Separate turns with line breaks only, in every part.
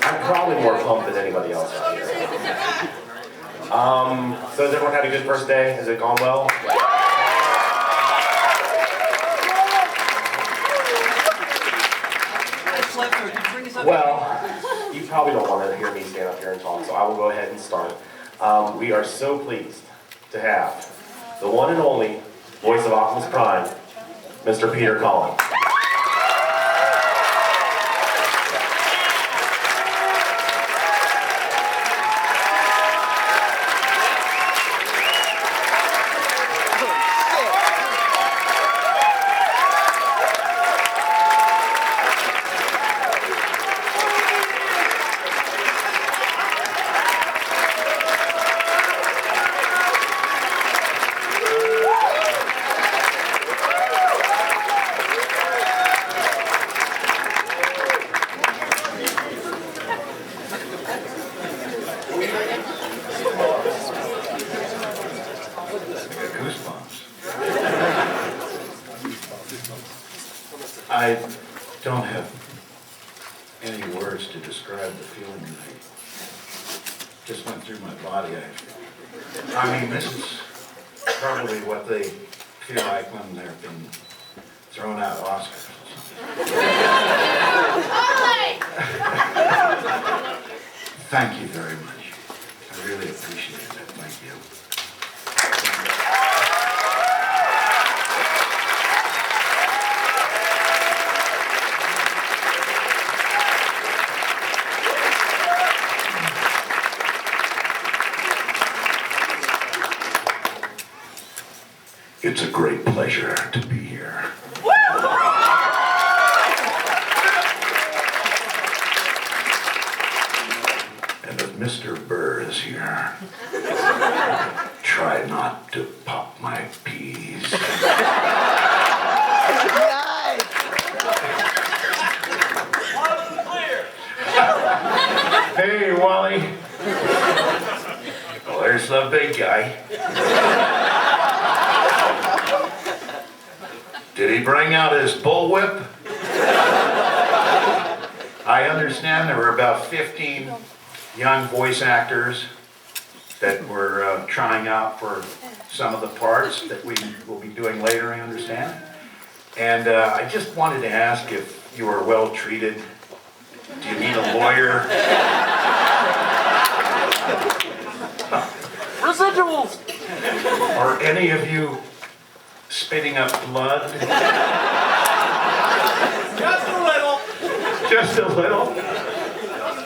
I'm probably more pumped than anybody else out here. So has everyone had a good first day? Has it gone well? Well, you probably don't want to hear me stand up here and talk, so I will go ahead and start. We are so pleased to have the one and only voice of Optimus Prime, Mr. Peter Cullen.
I don't have any words to describe the feeling that just went through my body. I mean, this is probably what they feel like when they're being thrown out Oscars or something. Thank you very much. I really appreciate it. Thank you. It's a great pleasure to be here. And if Mr. Burr is here, try not to pop my peas. Hey, Wally. Well, there's the big guy. Did he bring out his bullwhip? I understand there were about 15 young voice actors that were trying out for some of the parts that we will be doing later, I understand. And I just wanted to ask if you were well treated. Do you need a lawyer?
Residuals!
Are any of you spitting up blood?
Just a little.
Just a little?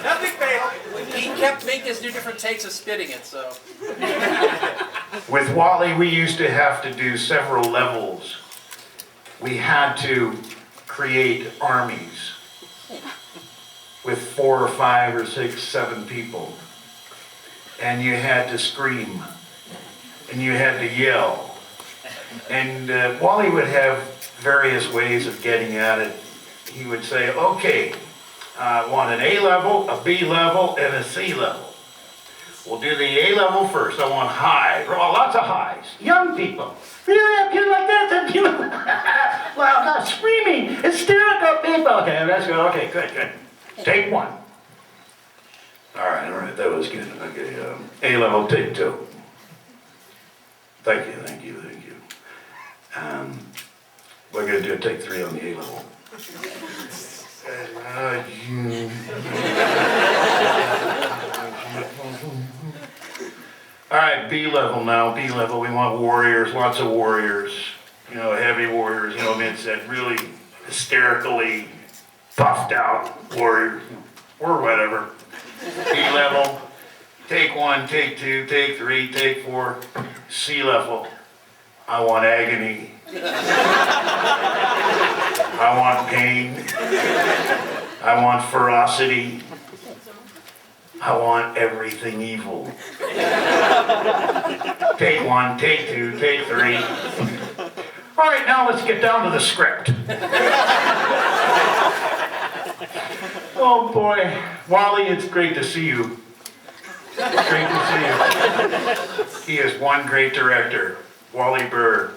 Nothing fatal. He kept making us do different takes of spitting it, so.
With Wally, we used to have to do several levels. We had to create armies with 4 or 5 or 6, 7 people. And you had to scream. And you had to yell. And Wally would have various ways of getting at it. He would say, okay, I want an A level, a B level, and a C level. We'll do the A level first. I want high. Oh, lots of highs. Young people. Really? A kid like that? Well, not screaming. Hysterical people. Okay, that's good. Okay, good. Take 1. All right. That was good. Okay, A level, take 2. Thank you. We're going to do a take 3 on the A level. All right, B level now. B level, we want warriors, lots of warriors. You know, heavy warriors, it's that really hysterically puffed out warriors, or whatever. B level, take 1, take 2, take 3, take 4. C level, I want agony. I want pain. I want ferocity. I want everything evil. Take 1, take 2, take 3. All right, now let's get down to the script. Oh boy, Wally, it's great to see you. It's great to see you. He is one great director, Wally Burr.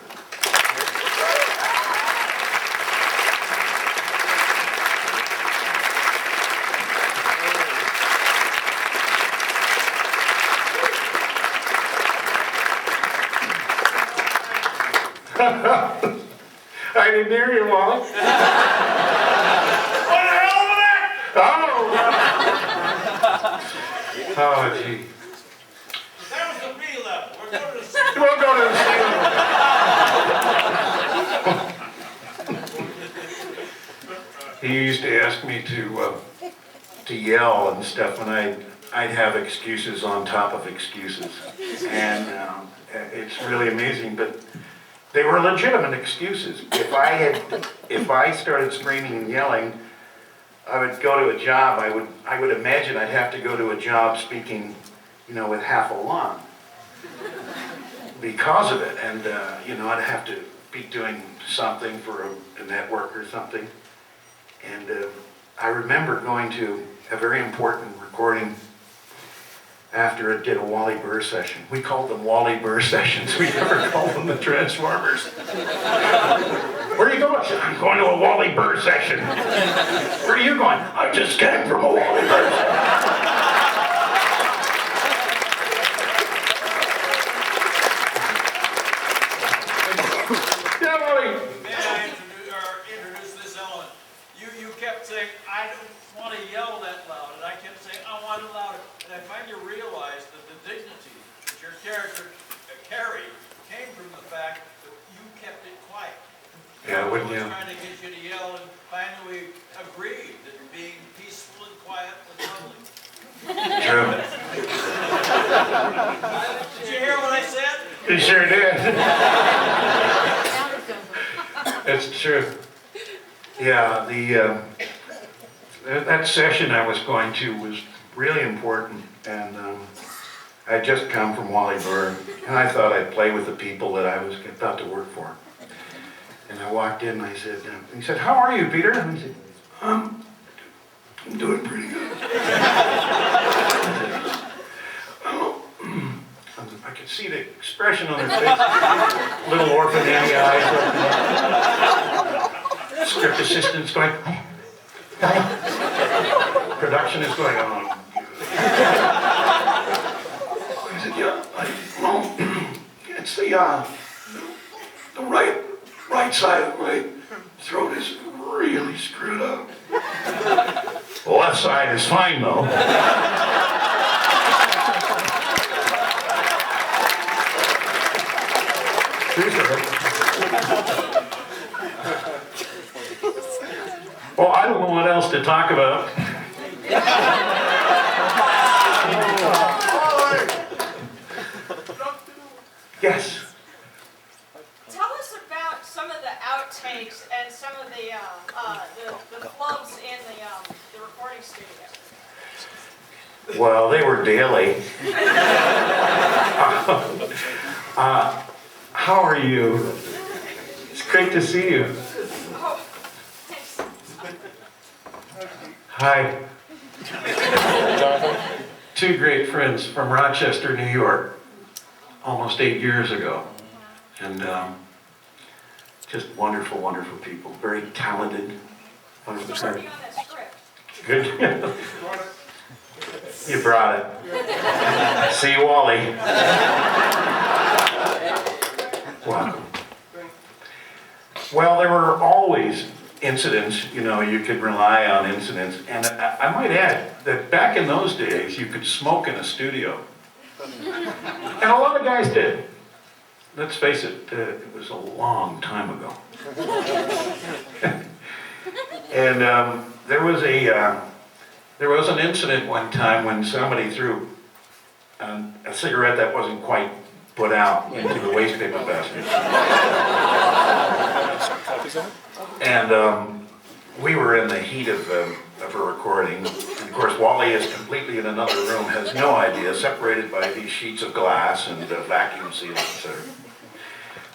I didn't hear you, Wally. What the hell was that? Oh. Oh, gee.
That was the B level. We're going to the C.
We'll go to the C. He used to ask me to yell and stuff, and I'd have excuses on top of excuses, and it's really amazing. But they were legitimate excuses. If I started screaming and yelling, I would go to a job. I would imagine I'd have to go to a job speaking, with half a lung because of it, and I'd have to be doing something for a network or something. And I remember going to a very important recording after it did a Wally Burr session. We called them Wally Burr sessions. We never called them the Transformers. Where are you going? I said, I'm going to a Wally Burr session. Where are you going? I just came from a Wally Burr session. Yeah, Wally.
May I introduce this element? You kept saying, I don't want to yell that loud, and I kept saying, I want it louder. And I finally realized that the dignity that your character carried came from the fact that you kept it quiet.
Yeah, wouldn't
I
you?
was trying to get you to yell, and finally we agreed that being peaceful and quiet was lovely.
True.
Did you hear what I said?
You sure did. It's true. Yeah, that session I was going to was really important, and I'd just come from Wally Burr, and I thought I'd play with the people that I was about to work for. And I walked in and I said, he said, how are you, Peter? And I said, I'm doing pretty good. I could see the expression on their face, little orphan Annie eyes. Script assistant's going, production is going on. I said, yeah, it's the right side of my throat is really screwed up. The left side is fine though. Well, I don't know what else to talk about. Yes.
Tell us about some of the outtakes and some of the clubs in the recording studio.
Well, they were daily. How are you? It's great to see you.
Oh, thanks.
Hi. Two great friends from Rochester, New York, almost 8 years ago. And just wonderful, wonderful people. Very talented.
Still working on that script.
Good. You brought it. See Wally. Welcome. Well, there were always incidents, you could rely on incidents. And I might add that back in those days, you could smoke in a studio. And a lot of guys did. Let's face it, it was a long time ago. And there was an incident one time when somebody threw a cigarette that wasn't quite put out into the waste paper basket. And we were in the heat of a recording. And of course, Wally is completely in another room, has no idea, separated by these sheets of glass and vacuum seals, etc.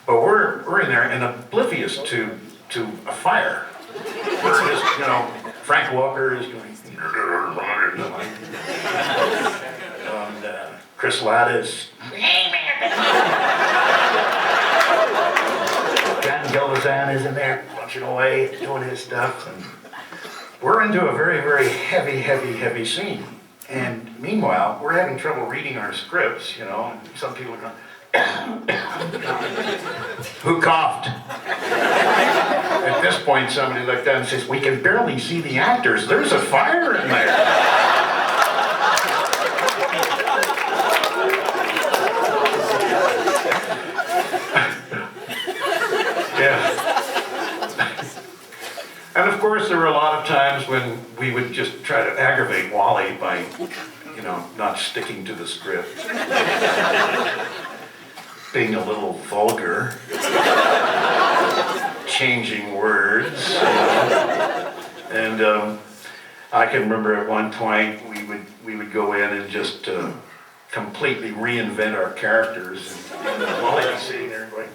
But we're in there and oblivious to a fire. We're just, Frank Walker is going, and Chris Latta is, Jan Gilvazan is in there punching away, doing his stuff. And we're into a very, very heavy scene. And meanwhile, we're having trouble reading our scripts, and some people are going, Who coughed? At this point, somebody looked down and says, "We can barely see the actors. There's a fire in there." Yeah. And of course, there were a lot of times when we would just try to aggravate Wally by, not sticking to the script. Being a little vulgar. Changing words. And I can remember at one point we would go in and just completely reinvent our characters. And Wally was sitting there going,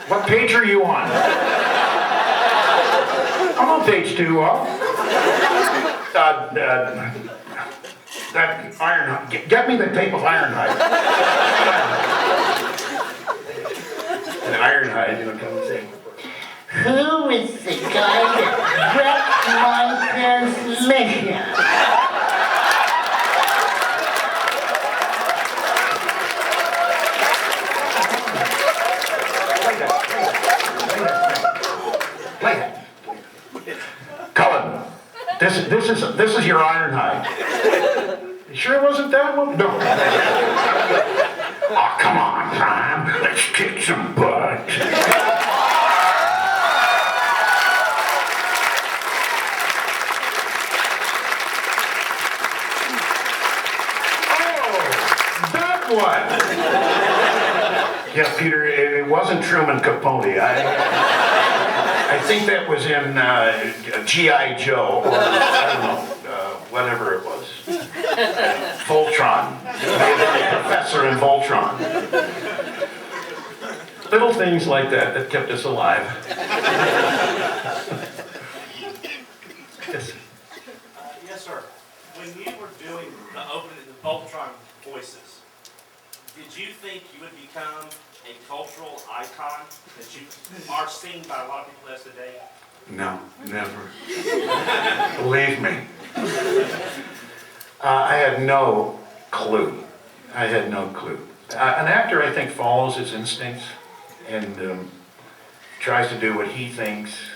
"What page are you on?" "I'm on page 2. That Ironhide. Get me the tape of Ironhide." And Ironhide, comes and saying, "Who is the guy that wrecked my transmission?" Play that. Cullen, this is your Ironhide. You sure it wasn't that one? No. Oh, come on, Prime. Let's kick some butt. Oh, that one. Yeah, Peter, it wasn't Truman Capote. I think that was in G.I. Joe, or I don't know, whatever it was. Voltron. The professor in Voltron. Little things like that kept us alive. Yes.
Yes, sir. When you were doing the opening, the Voltron voices, did you think you would become a cultural icon that you are seen by a lot of people as today?
No, never. Believe me. I had no clue. An actor, I think, follows his instincts and tries to do what he thinks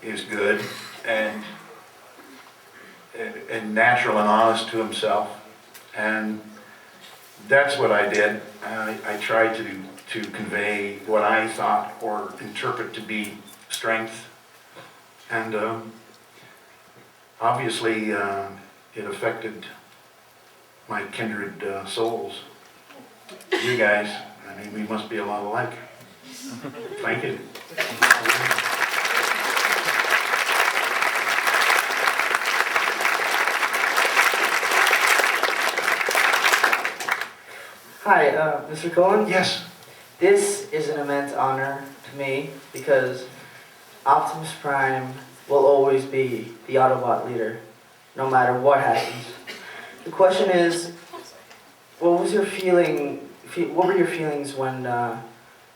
is good and natural and honest to himself. And that's what I did. I tried to convey what I thought or interpret to be strength. And obviously it affected my kindred souls. You guys, we must be a lot alike. Thank you.
Hi, Mr. Cullen.
Yes.
This is an immense honor to me because Optimus Prime will always be the Autobot leader, no matter what happens. The question is, what were your feelings when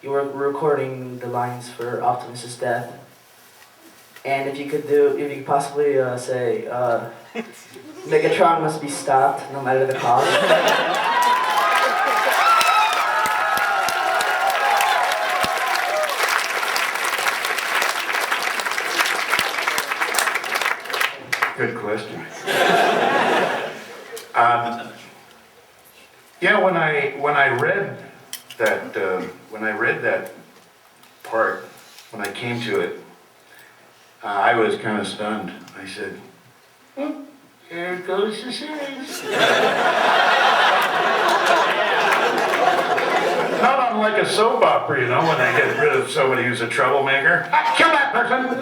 you were recording the lines for Optimus's death? And if you could possibly say, Megatron must be stopped, no matter the cost.
Good question. Yeah, when I read that part, when I came to it, I was kind of stunned. I said, "There goes the series." Not unlike a soap opera, when they get rid of somebody who's a troublemaker. Kill that person.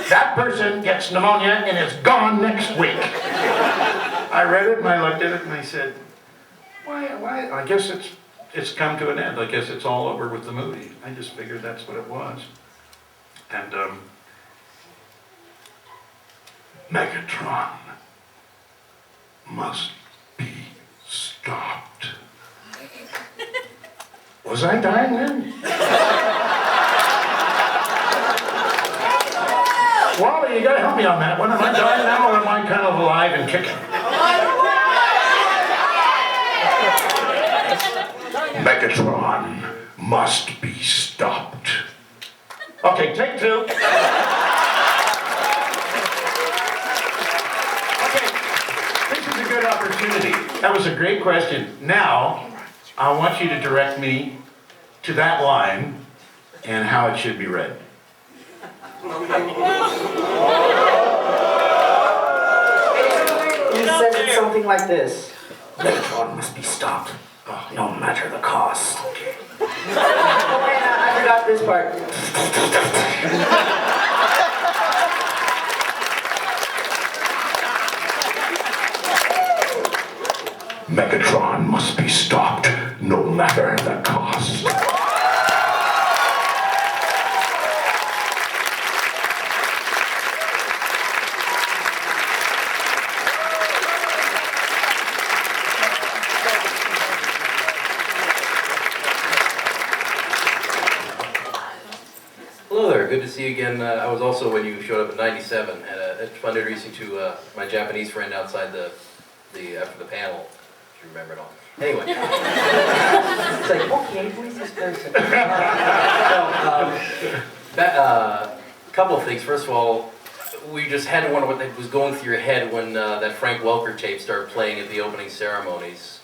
That person gets pneumonia and is gone next week. I read it and I looked at it and I said, why? I guess it's come to an end. I guess it's all over with the movie. I just figured that's what it was. And Megatron must be stopped. Was I dying then? Wally, you gotta help me on that one. Am I dying now or am I kind of alive and kicking? Megatron must be stopped. Okay, take two. Okay, this is a good opportunity. That was a great question. Now, I want you to direct me to that line and how it should be read.
He says it something like this. Voltron must be stopped, no matter the cost. Okay. I forgot this part.
Megatron must be stopped, no matter the cost.
Hello there, good to see you again. I was also, when you showed up in '97, at a fun introducing to my Japanese friend outside the after the panel, if you remember it all. Anyway. It's like, okay, who is this person? Couple of things. First of all, we just had to wonder what was going through your head when that Frank Welker tape started playing at the opening ceremonies.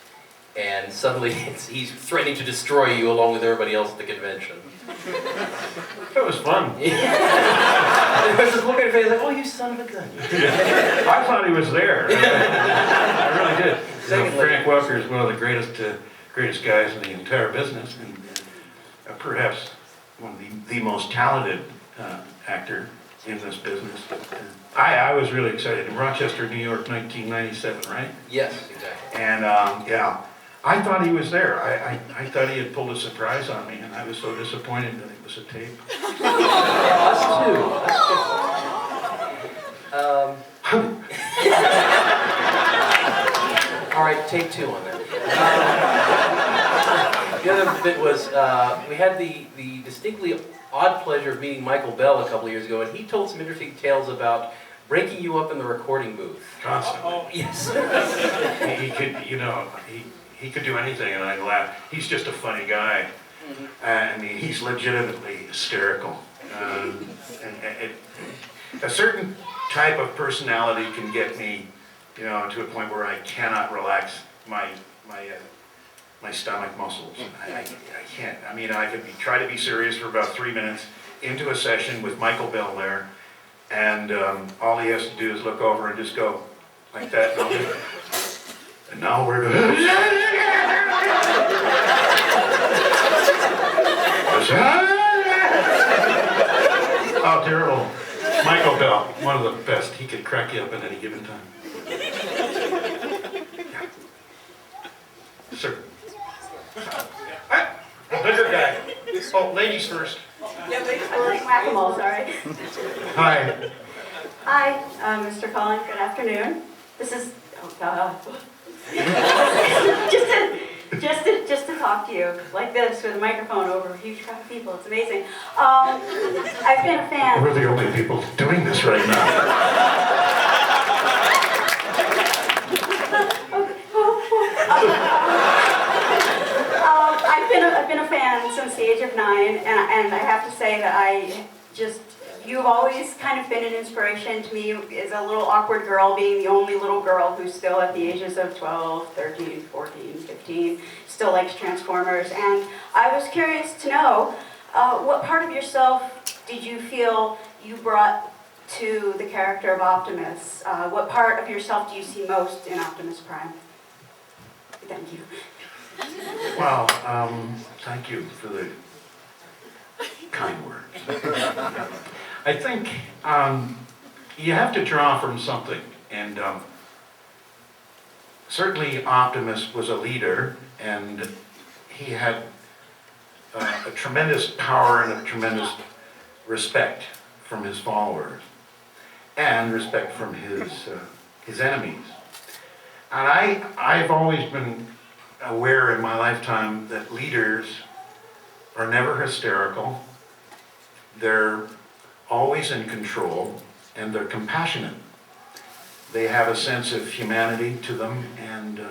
And suddenly he's threatening to destroy you along with everybody else at the convention.
That was fun.
I was just looking at his face like, oh, you son of a gun.
I thought he was there. I really did.
Secondly,
Frank Welker is one of the greatest guys in the entire business, and perhaps one of the most talented actor in this business. But, I was really excited. In Rochester, New York, 1997, right?
yes, exactly.
And yeah, I thought he was there. I thought he had pulled a surprise on me, and I was so disappointed that it was a tape.
Us too. All right, take two on that. The other bit was, we had the distinctly odd pleasure of meeting Michael Bell a couple of years ago, and he told some interesting tales about breaking you up in the recording booth.
Constantly.
Yes.
He could, he could do anything, and I'd laugh. He's just a funny guy. I mean, he's legitimately hysterical. And a certain type of personality can get me, to a point where I cannot relax my stomach muscles. I can't. I mean, I could try to be serious for about 3 minutes into a session with Michael Bell there, and all he has to do is look over and just go like that. And now we're going. Oh, terrible. Michael Bell, one of the best. He could crack you up at any given time. Sir. A bigger guy. Oh, ladies first.
Yeah, ladies
I'm like whack-a-mole, sorry.
Hi.
Hi, Mr. Cullen, good afternoon. This is, oh God. just to talk to you like this with a microphone over a huge crowd of people, it's amazing. I've been a fan.
We're the only people doing this right now.
I've been a fan since the age of 9, and I have to say that you've always kind of been an inspiration to me as a little awkward girl, being the only little girl who's still at the ages of 12, 13, 14, 15, still likes Transformers. And I was curious to know, what part of yourself did you feel you brought to the character of Optimus? What part of yourself do you see most in Optimus Prime? Thank you.
Well, thank you for the kind words. I think you have to draw from something, and certainly Optimus was a leader, and he had a tremendous power and a tremendous respect from his followers, and respect from his enemies. And I've always been aware in my lifetime that leaders are never hysterical, they're always in control, and they're compassionate. They have a sense of humanity to them, and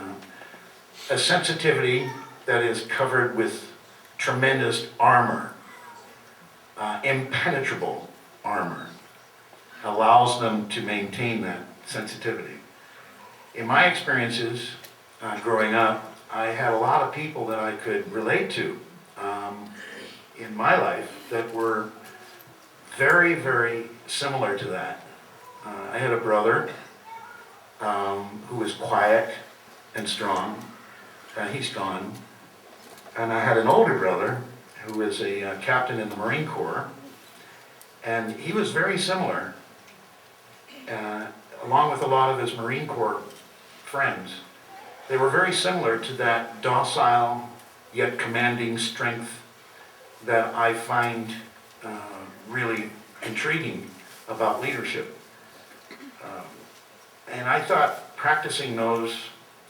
a sensitivity that is covered with tremendous armor, impenetrable armor, allows them to maintain that sensitivity. In my experiences growing up, I had a lot of people that I could relate to in my life that were very, very similar to that. I had a brother who was quiet and strong. He's gone. And I had an older brother who was a captain in the Marine Corps, and he was very similar, along with a lot of his Marine Corps friends. They were very similar to that docile yet commanding strength that I find really intriguing about leadership. And I thought practicing those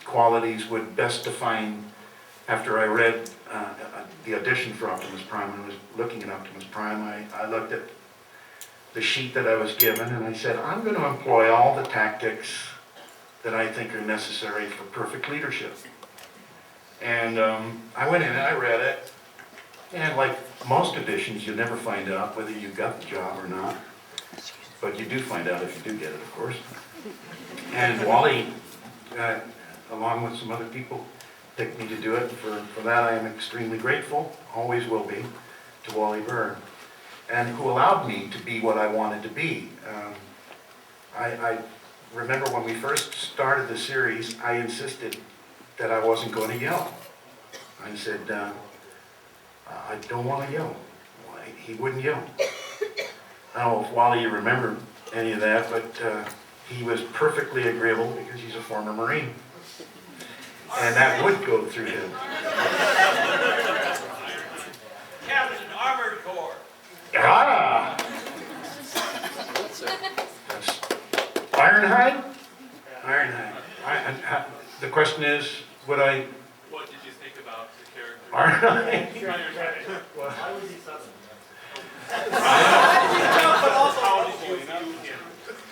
qualities would best define, after I read the audition for Optimus Prime and was looking at Optimus Prime, I looked at the sheet that I was given and I said, I'm going to employ all the tactics that I think are necessary for perfect leadership. And I went in and I read it, and like most auditions, you never find out whether you got the job or not, but you do find out if you do get it, of course. And Wally, along with some other people, picked me to do it. For that I am extremely grateful, always will be, to Wally Burr, and who allowed me to be what I wanted to be. I remember when we first started the series, I insisted that I wasn't going to yell. I said, I don't want to yell. He wouldn't yell. I don't know if Wally, you remember any of that, but he was perfectly agreeable because he's a former Marine. And that would go through him.
Captain Armored Corps.
Ah! That's Ironhide? Ironhide. The question is, would I...
What did you think about the character?
Ironhide?
Why was he Southern?
How did you view him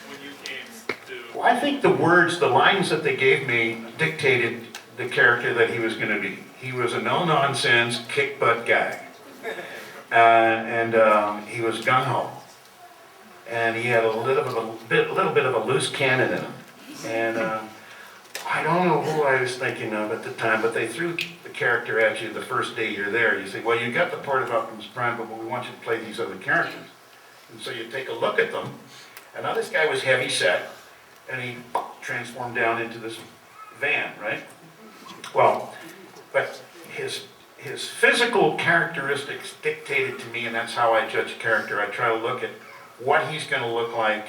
when you came to...
Well, I think the words, the lines that they gave me dictated the character that he was going to be. He was a no-nonsense, kick-butt guy. And he was gung-ho. And he had a little bit of a loose cannon in him. And I don't know who I was thinking of at the time, but they threw the character at you the first day you're there. You say, well, you got the part of Optimus Prime, but we want you to play these other characters. And so you take a look at them. And now this guy was heavy set, and he transformed down into this van, right? Well, but his physical characteristics dictated to me, and that's how I judge character. I try to look at what he's going to look like.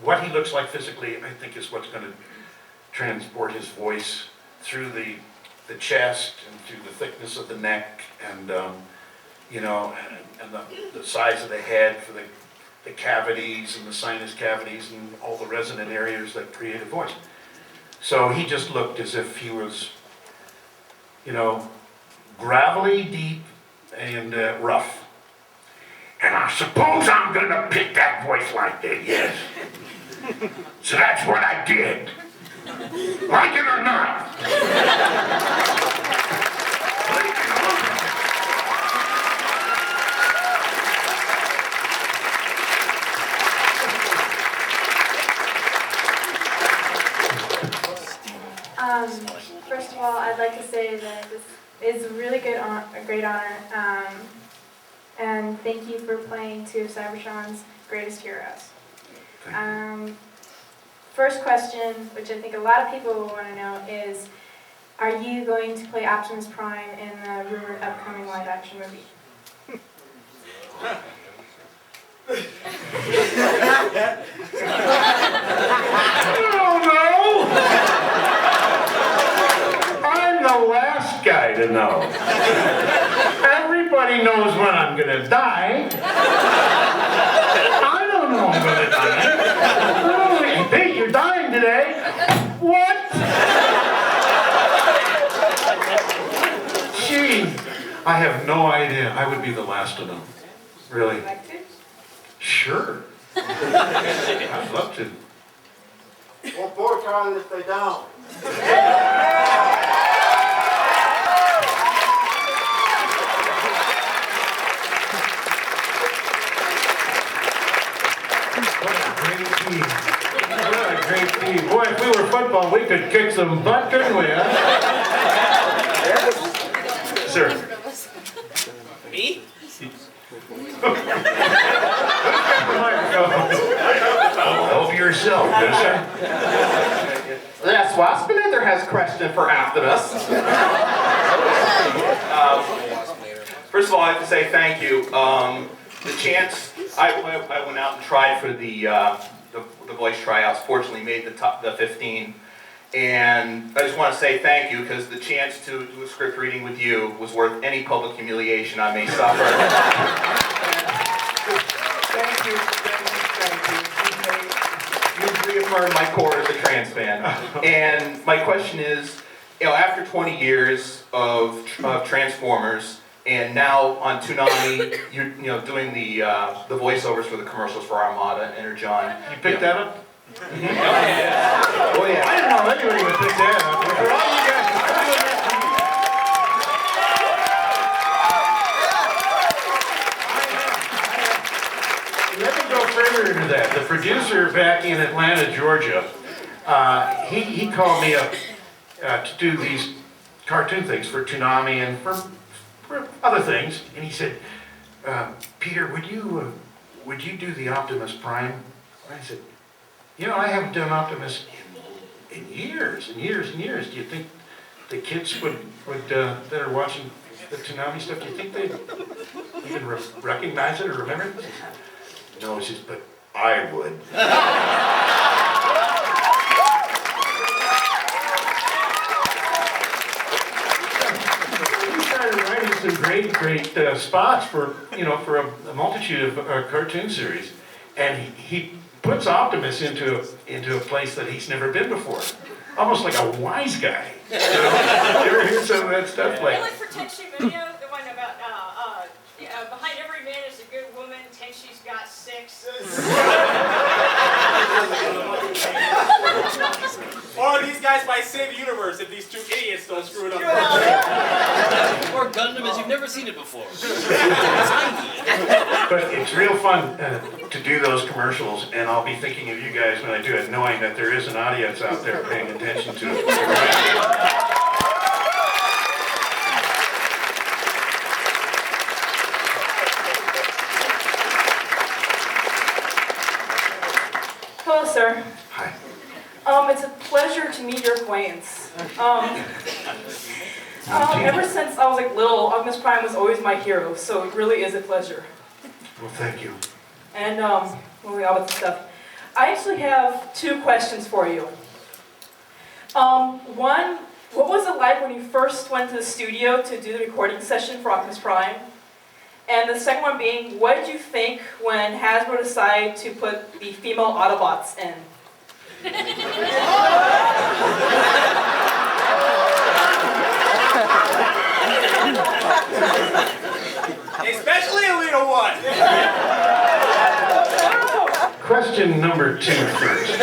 What he looks like physically, I think, is what's going to transport his voice through the chest and through the thickness of the neck, and you know, and the size of the head for the cavities and the sinus cavities and all the resonant areas that create a voice. So he just looked as if he was, you know, gravelly, deep, and rough. And I suppose I'm going to pick that voice like that, yes. So that's what I did. Like it or not.
First of all, I'd like to say that this is a really a great honor, and thank you for playing two of Cybertron's greatest heroes. First question, which I think a lot of people will want to know, is, are you going to play Optimus Prime in the rumored upcoming live-action movie?
Oh no! I'm the last guy to know. Everybody knows when I'm going to die. I don't know I'm going to die. Oh, Pete, you're dying today. What? Gee, I have no idea. I would be the last to know. Really. Sure. I'd love to.
Well, Botcon if they don't.
great team. What a great team. Boy, if we were football, we could kick some butt, couldn't we, huh? Sir.
Me?
Help yourself, mister.
Yes, Waspinator has a question for Optimus. First of all, I have to say thank you. The chance, I went out and tried for the voice tryouts, fortunately made the 15. And I just want to say thank you, because the chance to do a script reading with you was worth any public humiliation I may suffer. Thank you. You've reaffirmed my core as a trans fan. And my question is, after 20 years of Transformers, and now on Toonami, you're doing the voiceovers for the commercials for Armada and Energon.
You picked that up?
Mm-hmm. Oh yeah.
I didn't know anybody would pick that up. For all you guys, let me go further into that. The producer back in Atlanta, Georgia, he called me up to do these cartoon things for Toonami and for other things, and he said, Peter, would you do the Optimus Prime? I said, I haven't done Optimus in years and years and years. Do you think the kids would that are watching the Toonami stuff, do you think they'd even recognize it or remember it? No, he says, but I would. Some great spots for a multitude of cartoon series, and he puts Optimus into a place that he's never been before, almost like a wise guy. You ever hear some of that stuff?
I like for Tenchi video, the one about behind every man is a good woman. Tenchi's got 6.
Or these guys might save the universe if these 2 idiots don't screw it up.
Or Gundam as you've never seen it before.
But it's real fun to do those commercials, and I'll be thinking of you guys when I do it, knowing that there is an audience out there paying attention to it.
Hello, sir.
Hi.
It's a pleasure to meet your acquaintance. Ever since I was little, Optimus Prime was always my hero, so it really is a pleasure.
Well, thank you.
And moving on with the stuff, I actually have 2 questions for you. One, what was it like when you first went to the studio to do the recording session for Optimus Prime? And the second one being, what did you think when Hasbro decided to put the female Autobots in?
Especially a little one.
Question number 2 first.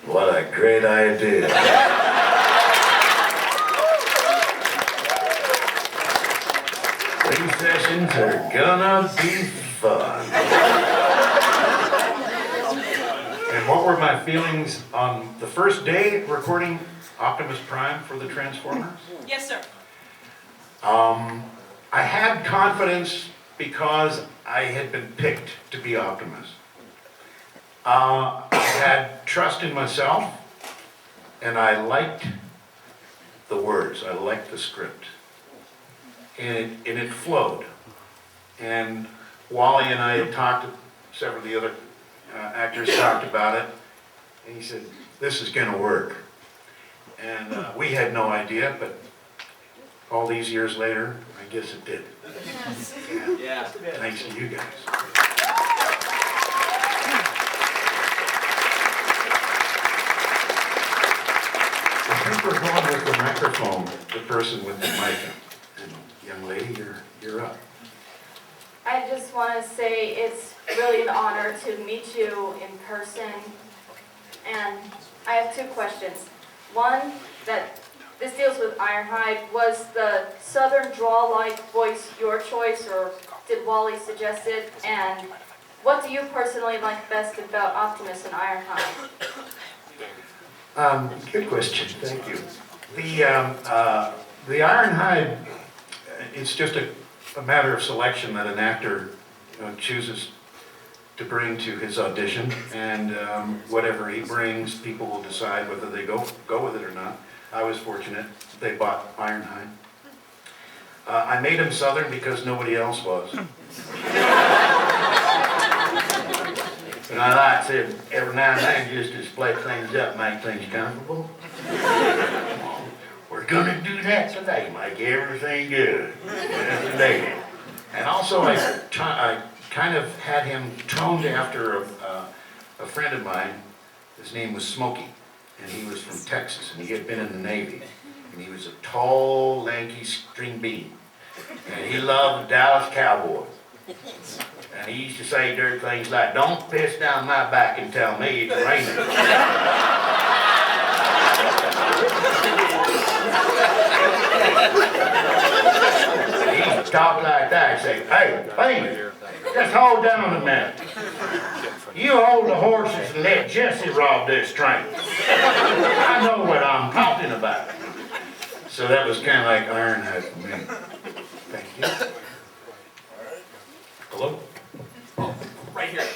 What a great idea. These sessions are gonna be fun. And what were my feelings on the first day recording Optimus Prime for the Transformers?
Yes, sir.
I had confidence because I had been picked to be Optimus. I had trust in myself, and I liked the words, I liked the script. And it flowed. And Wally and I had talked, several of the other actors talked about it, and he said, this is gonna work. And we had no idea, but all these years later, I guess it did.
Yeah.
Thanks to you guys. I think we're going with the microphone, the person with the mic. And young lady, you're up.
I just want to say it's really an honor to meet you in person. And I have 2 questions. One, that this deals with Ironhide. Was the Southern draw-like voice your choice, or
did Wally suggested, and what do you personally like best about Optimus and Ironhide?
Good question, thank you. The Ironhide, it's just a matter of selection that an actor chooses to bring to his audition, and whatever he brings, people will decide whether they go with it or not. I was fortunate, they bought Ironhide. I made him Southern because nobody else was. And I like to, every now and then, just to split things up, make things comfortable. We're gonna do that today, make everything good. Today. And also, I kind of had him toned after a friend of mine. His name was Smokey, and he was from Texas, and he had been in the Navy. And he was a tall, lanky string bean. And he loved the Dallas Cowboys. And he used to say dirty things like, "Don't piss down my back and tell me it's raining." He used to talk like that and say, "Hey, just hold down a minute. You hold the horses and let Jesse rob this train. I know what I'm talking about." So that was kind of like Ironhide for me. Thank you.
Hello? Oh, right here.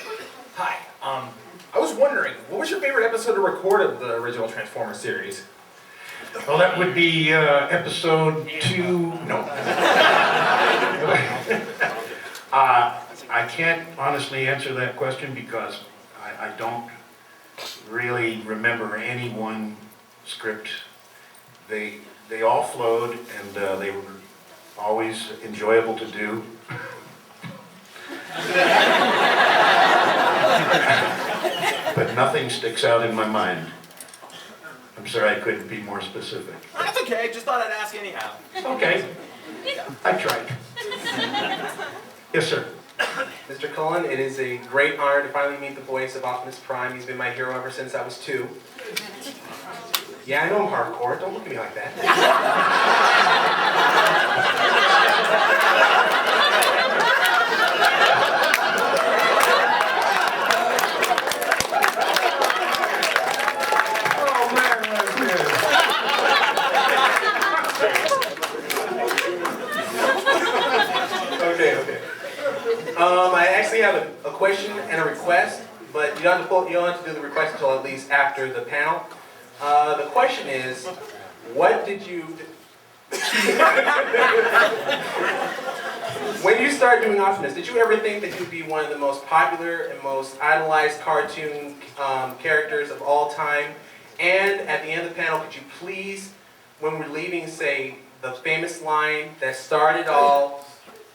Hi. I was wondering, what was your favorite episode to record of the original Transformers series?
Well, that would be episode 2. No. I can't honestly answer that question because I don't really remember any one script. They all flowed, and they were always enjoyable to do. But nothing sticks out in my mind. I'm sorry I couldn't be more specific.
That's okay, I just thought I'd ask anyhow.
Okay. I tried. Yes, sir.
Mr. Cullen, it is a great honor to finally meet the voice of Optimus Prime. He's been my hero ever since I was 2. Yeah, I know I'm hardcore. Don't look at me like that. Okay. I actually have a question and a request, but you don't have to do the request until at least after the panel. The question is, what did you... When you started doing Optimus, did you ever think that you'd be one of the most popular and most idolized cartoon characters of all time? And at the end of the panel, could you please, when we're leaving, say the famous line that started all,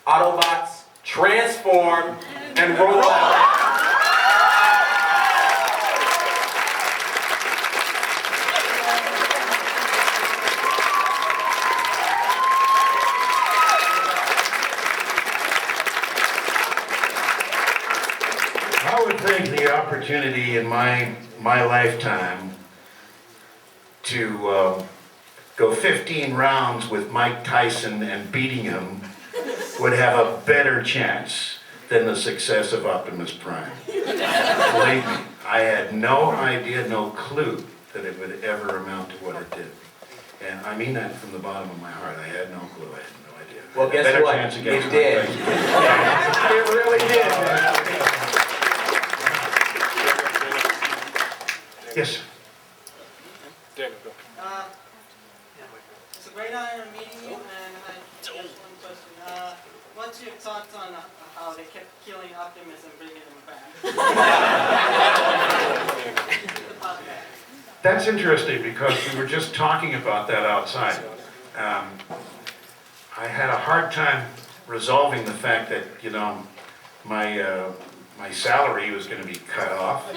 Autobots, transform, and roll out.
I would think the opportunity in my lifetime to go 15 rounds with Mike Tyson and beating him would have a better chance than the success of Optimus Prime. Believe me, I had no idea, no clue that it would ever amount to what it did. And I mean that from the bottom of my heart. I had no clue. I had no idea.
Well, guess
better
what?
chance
It
against
did.
Mike Tyson.
It really did.
Yes, sir.
It's a great honor meeting you, and I just one question. What's your thoughts on how they kept killing Optimus and bringing him back?
That's interesting because we were just talking about that outside. I had a hard time resolving the fact that, you know, my salary was going to be cut off.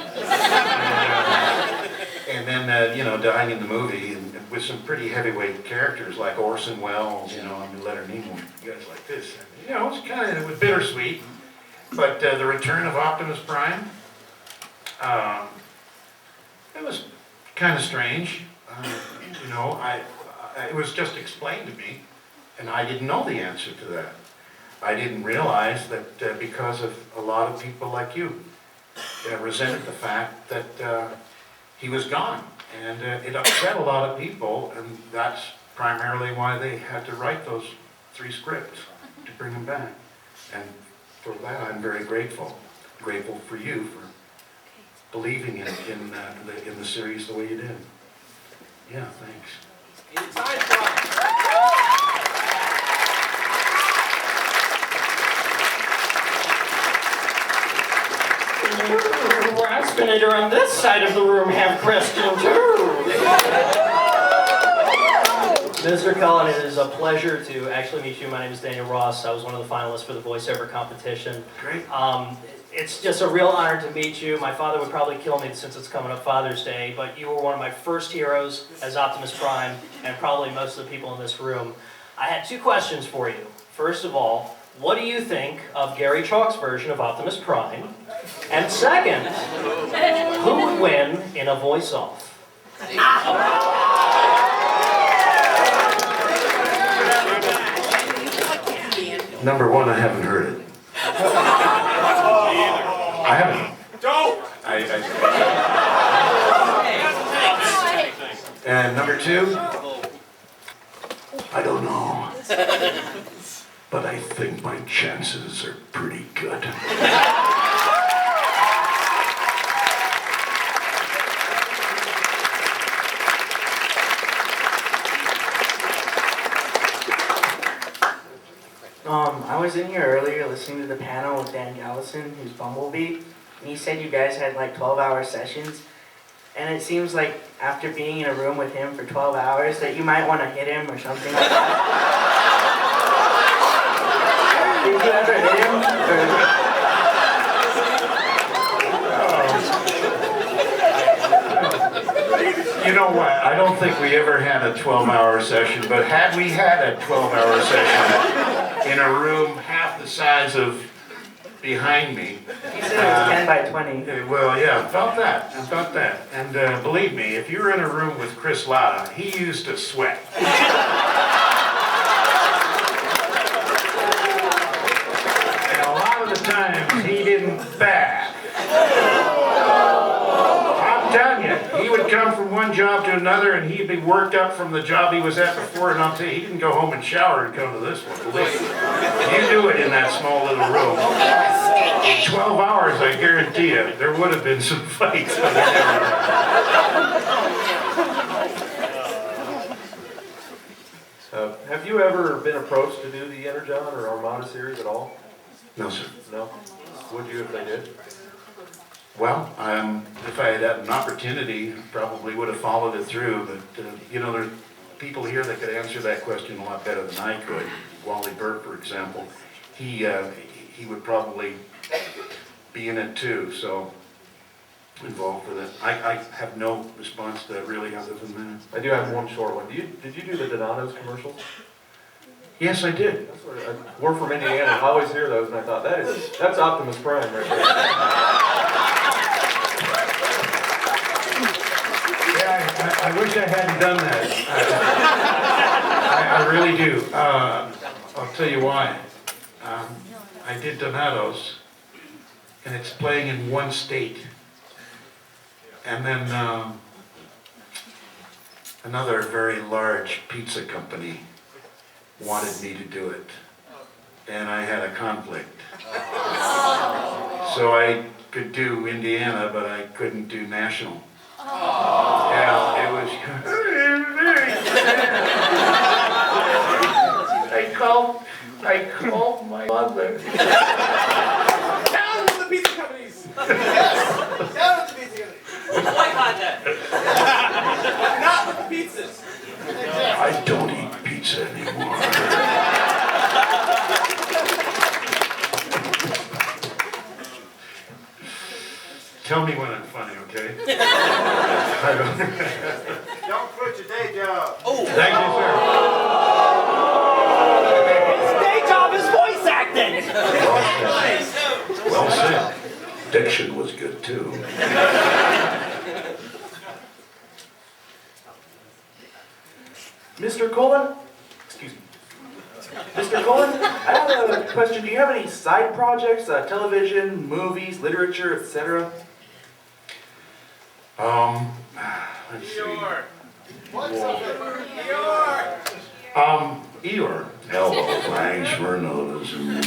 And then, you know, dying in the movie and with some pretty heavyweight characters like Orson Welles, you know, and Leonard Nimoy, guys like this. You know, it was bittersweet. But the return of Optimus Prime, it was kind of strange. You know, it was just explained to me, and I didn't know the answer to that. I didn't realize that because of a lot of people like you resented the fact that he was gone. And it upset a lot of people, and that's primarily why they had to write those 3 scripts to bring him back. And for that, I'm very grateful. Grateful for you for believing in the series the way you did. Yeah, thanks.
It's time for
Brass Spinnator on this side of the room have questions too.
Mr. Cullen, it is a pleasure to actually meet you. My name is Daniel Ross. I was one of the finalists for the voiceover competition.
Great.
It's just a real honor to meet you. My father would probably kill me since it's coming up Father's Day, but you were one of my first heroes as Optimus Prime, and probably most of the people in this room. I had 2 questions for you. First of all, what do you think of Gary Chalk's version of Optimus Prime? And second, who would win in a voice-off?
Number 1, I haven't heard it. I haven't.
Don't!
And number 2, I don't know. But I think my chances are pretty good.
I was in here earlier listening to the panel with Dan Gallison, who's Bumblebee, and he said you guys had like 12-hour sessions, and it seems like after being in a room with him for 12 hours that you might want to hit him or something like that. Did you ever hit him?
You know what? I don't think we ever had a 12-hour session, but had we had a 12-hour session in a room half the size of behind me.
He said it was 10 by 20.
Well, yeah, about that. And believe me, if you were in a room with Chris Latta, he used to sweat. And a lot of the times, he didn't bath. I'm telling you, he would come from one job to another, and he'd be worked up from the job he was at before, and I'll tell you, he didn't go home and shower and come to this one. Believe me. You do it in that small little room. In 12 hours, I guarantee you, there would have been some fights.
Have you ever been approached to do the Energon or Armada series at all?
No, sir.
No? Would you if they did?
Well, if I had had an opportunity, I probably would have followed it through, but, you know, there's people here that could answer that question a lot better than I could. Wally Burke, for example, he would probably be in it too, so involved with it. I have no response to that really other than that.
I do have one short one. Did you do the Donato's commercials?
Yes, I did.
We're from Indiana. I always hear those, and I thought that's Optimus Prime right there.
Yeah, I wish I hadn't done that. I really do. I'll tell you why. I did Donato's, and it's playing in one state. And then another very large pizza company wanted me to do it, and I had a conflict. So I could do Indiana, but I couldn't do national. Yeah, it was very sad. I called my mother.
Down with the pizza companies!
Down with the pizza companies!
Boycott that! Not with the pizzas!
I don't eat pizza anymore. Tell me when I'm funny, okay?
Don't quit your day job.
Oh, thank you, sir.
His day job is voice acting!
Well said. Diction was good too.
Mr. Cullen? Excuse me. Mr. Cullen, I have
question, do you have any side projects, television, movies, literature, etc.?
Let's see.
What's up,
Eeyore. Hello, thanks for noticing.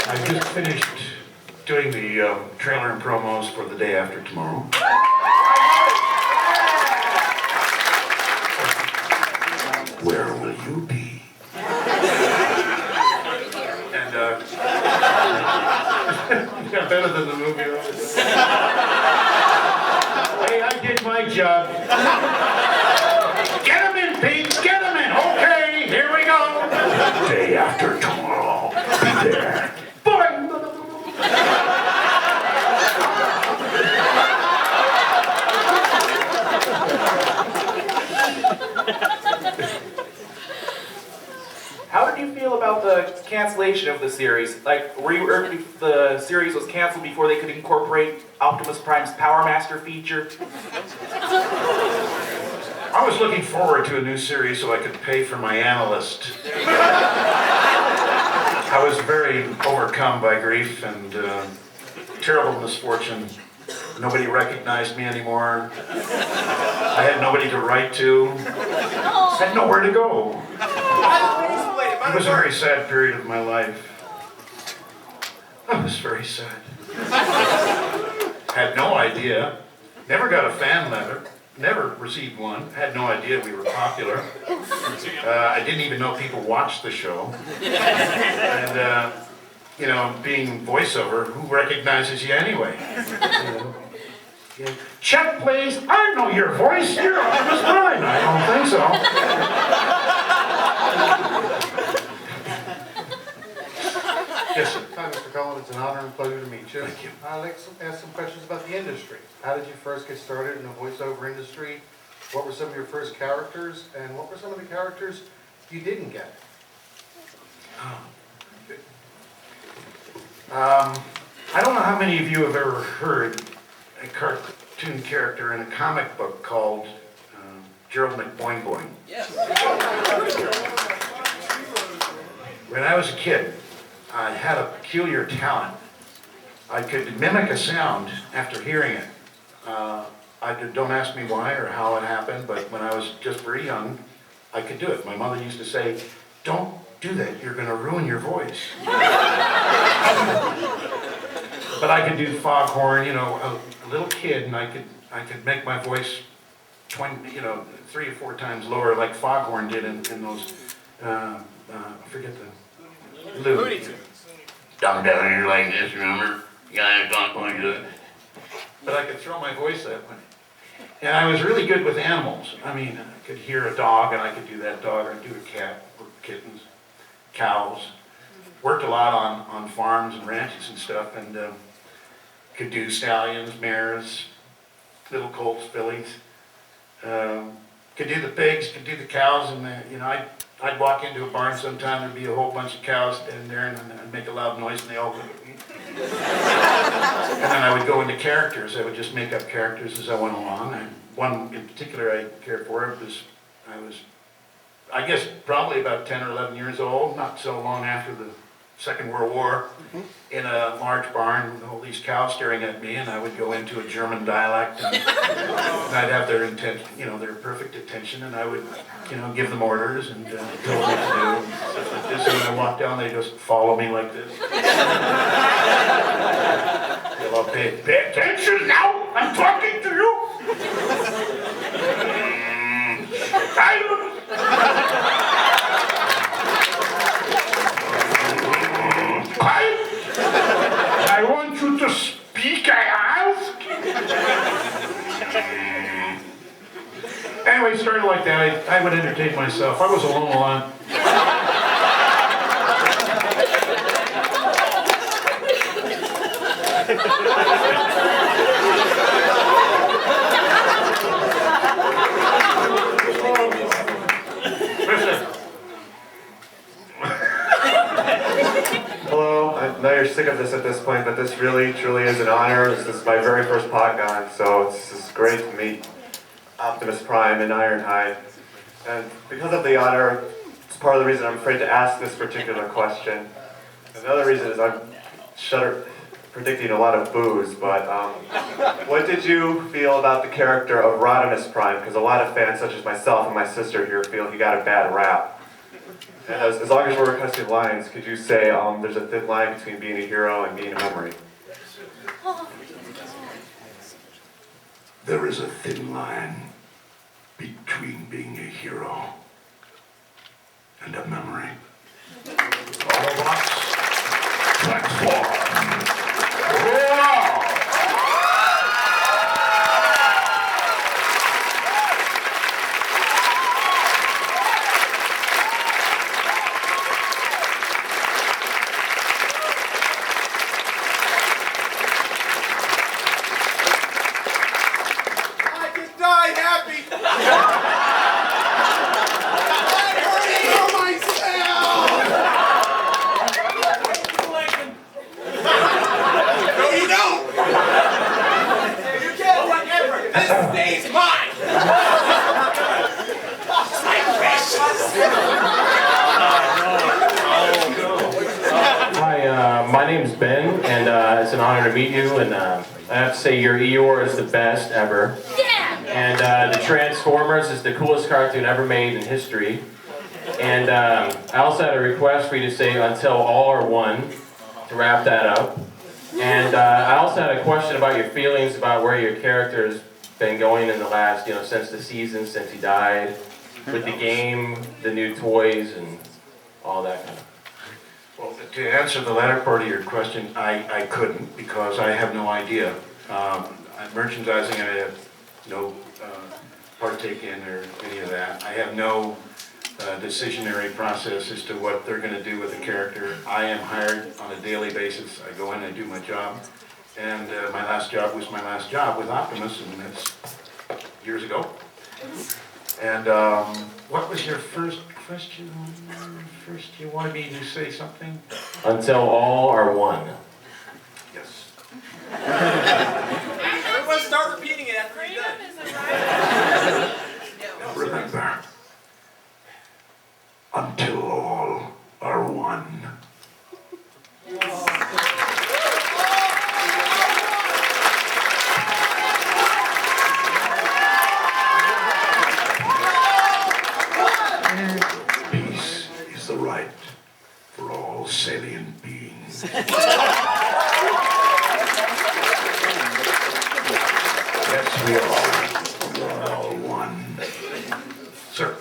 I just finished doing the trailer and promos for The Day After Tomorrow. Where will you be? And yeah, better than the movie. Hey, I did my job. Get him in, Pete. Get him in. Okay, here we go. Day After Tomorrow. Be there. Boing.
How did you feel about the cancellation of the series? Like, were you irked if the series was canceled before they could incorporate Optimus Prime's Power Master feature?
I was looking forward to a new series so I could pay for my analyst. I was very overcome by grief and terrible misfortune. Nobody recognized me anymore. I had nobody to write to. Had nowhere to go. It was a very sad period of my life. I was very sad. Had no idea. Never got a fan letter. Never received one. Had no idea we were popular. I didn't even know people watched the show. And, you know, being voiceover, who recognizes you anyway? Check, please. I know your voice. You're Optimus Prime. I don't think so. Yes, sir.
Hi, Mr. Cullen. It's an honor and pleasure to meet you.
Thank you.
I'd like to ask some questions about the industry. How did you first get started in the voiceover industry? What were some of your first characters? And what were some of the characters you didn't get?
I don't know how many of you have ever heard a cartoon character in a comic book called Gerald McBoing Boing.
Yes.
When I was a kid, I had a peculiar talent. I could mimic a sound after hearing it. Don't ask me why or how it happened, but when I was just very young, I could do it. My mother used to say, "Don't do that, you're going to ruin your voice." But I could do foghorn, you know, a little kid, and I could make my voice 3 or 4 times lower, like Foghorn did in those. I forget the. Looney Tunes. Dumb down here like this, remember? You gotta talk like this. But I could throw my voice that way. And I was really good with animals. I mean, I could hear a dog, and I could do that dog. I'd do a cat, or kittens, cows. Worked a lot on farms and ranches and stuff, and could do stallions, mares, little colts, fillies. Could do the pigs, could do the cows, and I'd walk into a barn sometime, there'd be a whole bunch of cows standing there, and I'd make a loud noise, and they all look at me. And then I would go into characters. I would just make up characters as I went along. One in particular I cared for was, I guess, probably about 10 or 11 years old, not so long after the Second World War, in a large barn with all these cows staring at me, and I would go into a German dialect, and I'd have their their perfect attention, and I would, give them orders and tell them what to do, and stuff like this. And when I walk down, they just follow me like this. They'll all pay attention now. I'm talking to you. I want you to speak, I ask. Anyway, it started like that. I would entertain myself. I was alone a lot.
Hello, I know you're sick of this at this point, but this really, truly is an honor. This is my very first Botcon, so it's just
great to meet Optimus Prime and Ironhide. And because of the honor, it's part of the reason I'm afraid to ask this particular question. Another reason is I'm predicting a lot of boos, but what did you feel about the character of Rodimus Prime? Because a lot of fans, such as myself and my sister here, feel he got a bad rap. And as long as we're cutting lines, could you say there's a thin line between being a hero and being a memory?
There is a thin line between being a hero and a memory. Autobots, transform! Wow!
I can die happy! I'm hurting for myself! No, you don't! You can't whatever! This stays mine! My precious!
Hi, my name's Ben, and it's an honor to meet you, and I have to say your Eeyore is the best ever. Yeah! And the Transformers is the coolest cartoon ever made in history. And I also had a request for you to say until all are one, to wrap that up. And I also had a question about your feelings about where your character's been going in the last, since the season, since he died, with the game, the new toys, and all that kind of.
Well, to answer the latter part of your question, I couldn't, because I have no idea. Merchandising, I have no partake in or any of that. I have no decisionary process as to what they're going to do with the character. I am hired on a daily basis. I go in and do my job. And my last job was my last job with Optimus, and that's years ago. And what was your first question? First, you wanted me to say something?
Until all are one.
Yes.
Everyone start repeating it after you're done.
Remember, until all are one. Peace is the right for all salient beings. Yes, we are all one. Sir.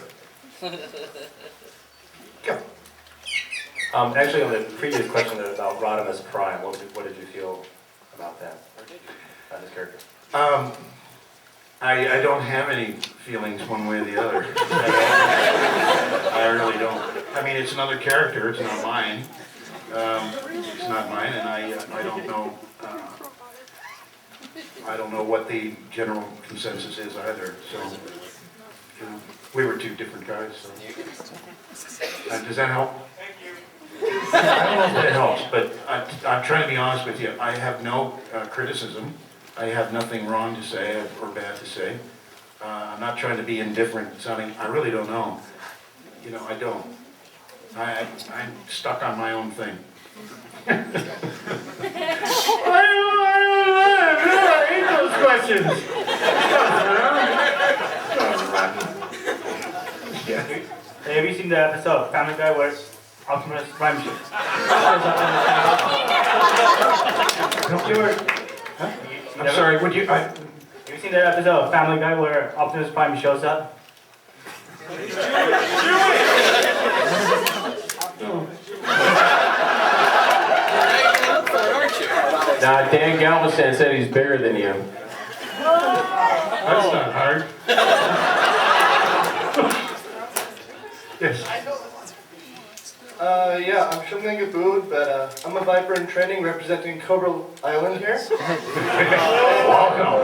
Actually, on the previous question about Rodimus Prime, what did you feel about that? About his character?
I don't have any feelings one way or the other. I really don't. I mean, it's another character, it's not mine. It's not mine, and I don't know. I don't know what the general consensus is either. So, we were two different guys. So. Does that help?
Thank you.
I don't know if that helps, but I'm trying to be honest with you. I have no criticism. I have nothing wrong to say or bad to say. I'm not trying to be indifferent sounding. I really don't know. I don't. I'm stuck on my own thing. I hate those questions.
Hey, have you seen the episode of Family Guy where Optimus Prime shows up
I'm sorry, would you...
Have you seen the episode of Family Guy where Optimus Prime shows up?
Now, Dan Galveston said he's bigger than you.
That's not hard. Yes.
Yeah, I'm sure I'm gonna get booed, but I'm a Viper in training representing Cobra Island here.
Welcome.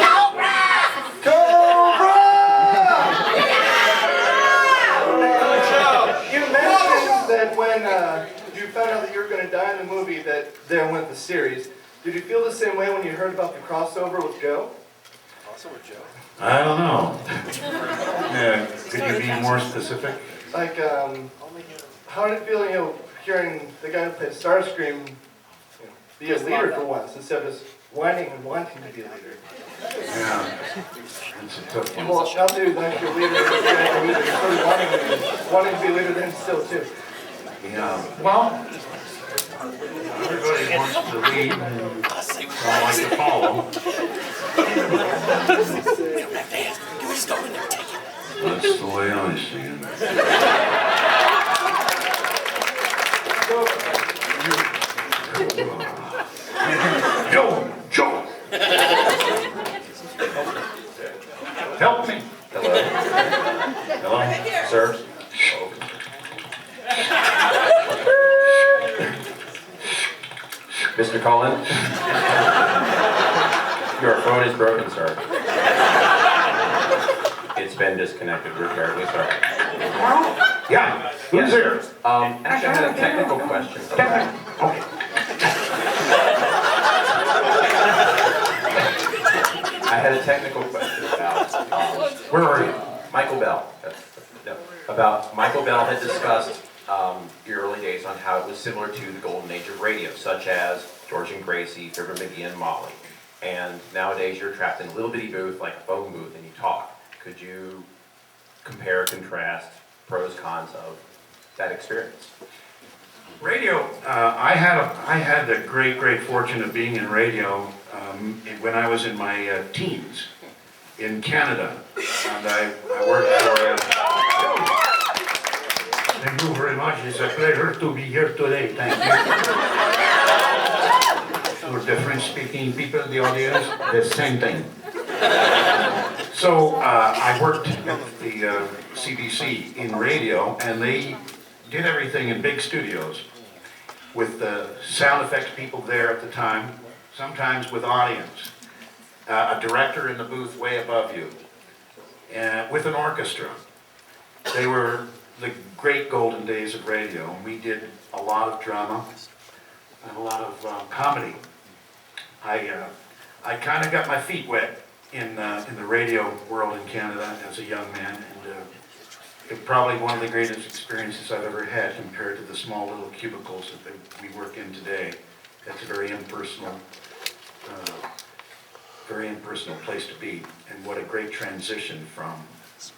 Cobra! Cobra! You mentioned that when you found out that you were gonna die in the movie, that there went the series. Did you feel the same way when you heard about the crossover with Joe?
I don't know. Yeah, could you be more specific?
Like, how did it feel, hearing the guy who played Starscream be a leader for once, instead of just whining and wanting to be a leader?
Yeah, it's a tough one.
Well, not to like your leader, you're sort of wanting to be a leader then still too.
Yeah, well, everybody wants to lead and I like to follow. That's the way I see it. Joe! Help me.
Hello. Hello, sir. Mr. Cullen? Your phone is broken, sir. It's been disconnected. We're terribly sorry.
Yeah, who's there?
Actually, I had a technical question. I had a technical question about,
where are you?
Michael Bell. About Michael Bell had discussed the early days on how it was similar to the golden age of radio, such as George and Gracie, Fibber McGee, and Molly. And nowadays you're trapped in a little bitty booth, like a phone booth, and you talk. Could you compare, contrast, pros, cons of that experience?
Radio, I had the great fortune of being in radio when I was in my teens in Canada, and I worked for. Thank you very much. It's a pleasure to be here today. Thank you. For the French-speaking people in the audience, the same thing. So I worked at the CBC in radio, and they did everything in big studios with the sound effects people there at the time, sometimes with audience, a director in the booth way above you, with an orchestra. They were the great golden days of radio, and we did a lot of drama and a lot of comedy. I kind of got my feet wet in the radio world in Canada as a young man, and it's probably one of the greatest experiences I've ever had compared to the small little cubicles that we work in today. That's a very impersonal place to be, and what a great transition from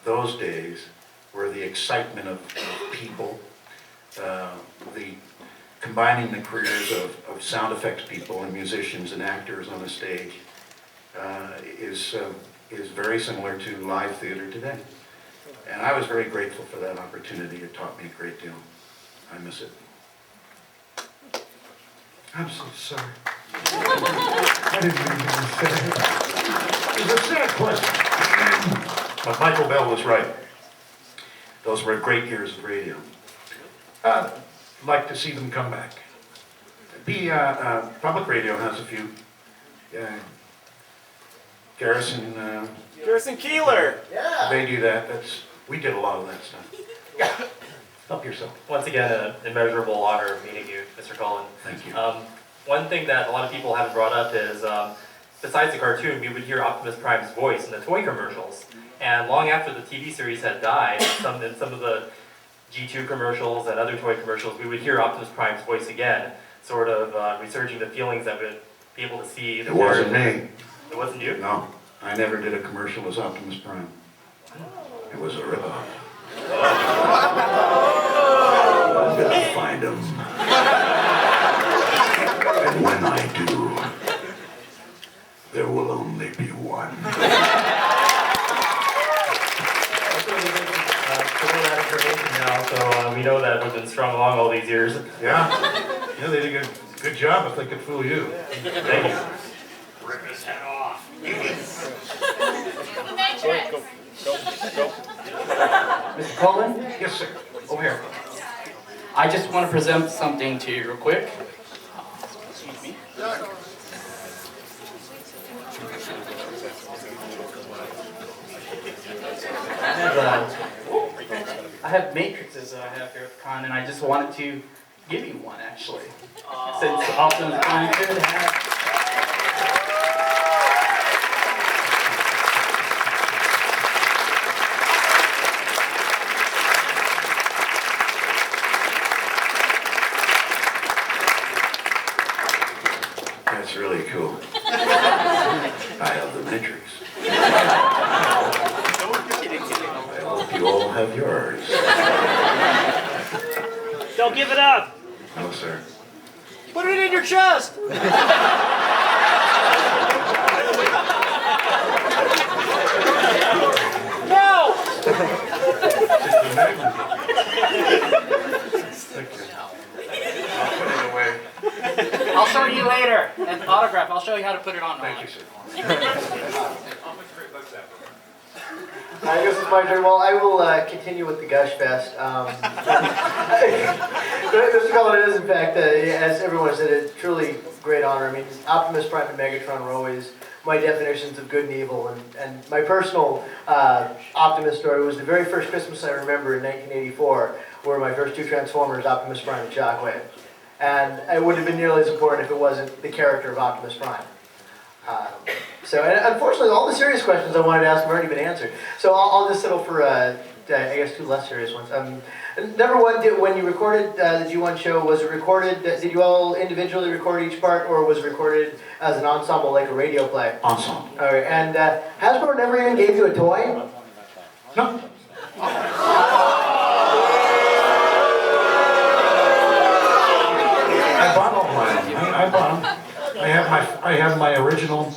those days where the excitement of people, combining the careers of sound effects people and musicians and actors on the stage is very similar to live theater today. And I was very grateful for that opportunity. It taught me a great deal. I miss it. I'm so sorry. I didn't mean to say it. It's a sad question. But Michael Bell was right. Those were great years of radio. I'd like to see them come back. Public radio has a few.
Garrison Keillor.
Yeah. They do that. We did a lot of that stuff. Help yourself.
Once again, an immeasurable honor meeting you, Mr. Cullen.
Thank you.
One thing that a lot of people haven't brought up is, besides the cartoon, we would hear Optimus Prime's voice in the toy commercials. And long after the TV series had died, in some of the G2 commercials and other toy commercials, we would hear Optimus Prime's voice again, sort of resurging the feelings that we'd be able to see.
It wasn't me.
It wasn't you?
No, I never did a commercial as Optimus Prime. It was a ripoff. I'm gonna find him. And when I do, there will only be one.
Now, so we know that it's been strung along all these years.
Yeah, they did a good job if they could fool you.
Thank you.
Rip his head off.
The Matrix.
Go.
Mr. Cullen?
Yes, sir. Over here.
I just want to present something to you real quick. Excuse me. I have matrices that I have here at the con, and I just wanted to give you one, actually. Since Optimus Prime could have.
have yours.
Don't give it up.
No, sir.
Put it in your chest. No.
Just a magnet. Thank you. I'll put it away.
I'll show you later. An autograph. I'll show you how to put it on.
Thank you, sir.
I guess it's my turn. Well, I will continue with the Gush Fest. Mr. Cullen, it is, in fact, as everyone said, a truly great honor. I mean, Optimus Prime and Megatron were always my definitions of good and evil. And my personal Optimus story was the very first Christmas I remember in 1984, were my first two Transformers, Optimus Prime and Shockwave. And it wouldn't have been nearly as important if it wasn't the character of Optimus Prime. And unfortunately, all the serious questions I wanted to ask have already been answered. So I'll just settle for, I guess, two less serious ones. Number one, when you recorded the G1 show, was it recorded, did you all individually record each part, or was it recorded as an ensemble, like a radio play?
Ensemble.
All right, and Hasbro never even gave you a toy?
No. I bought all mine. I bought them. I have my original,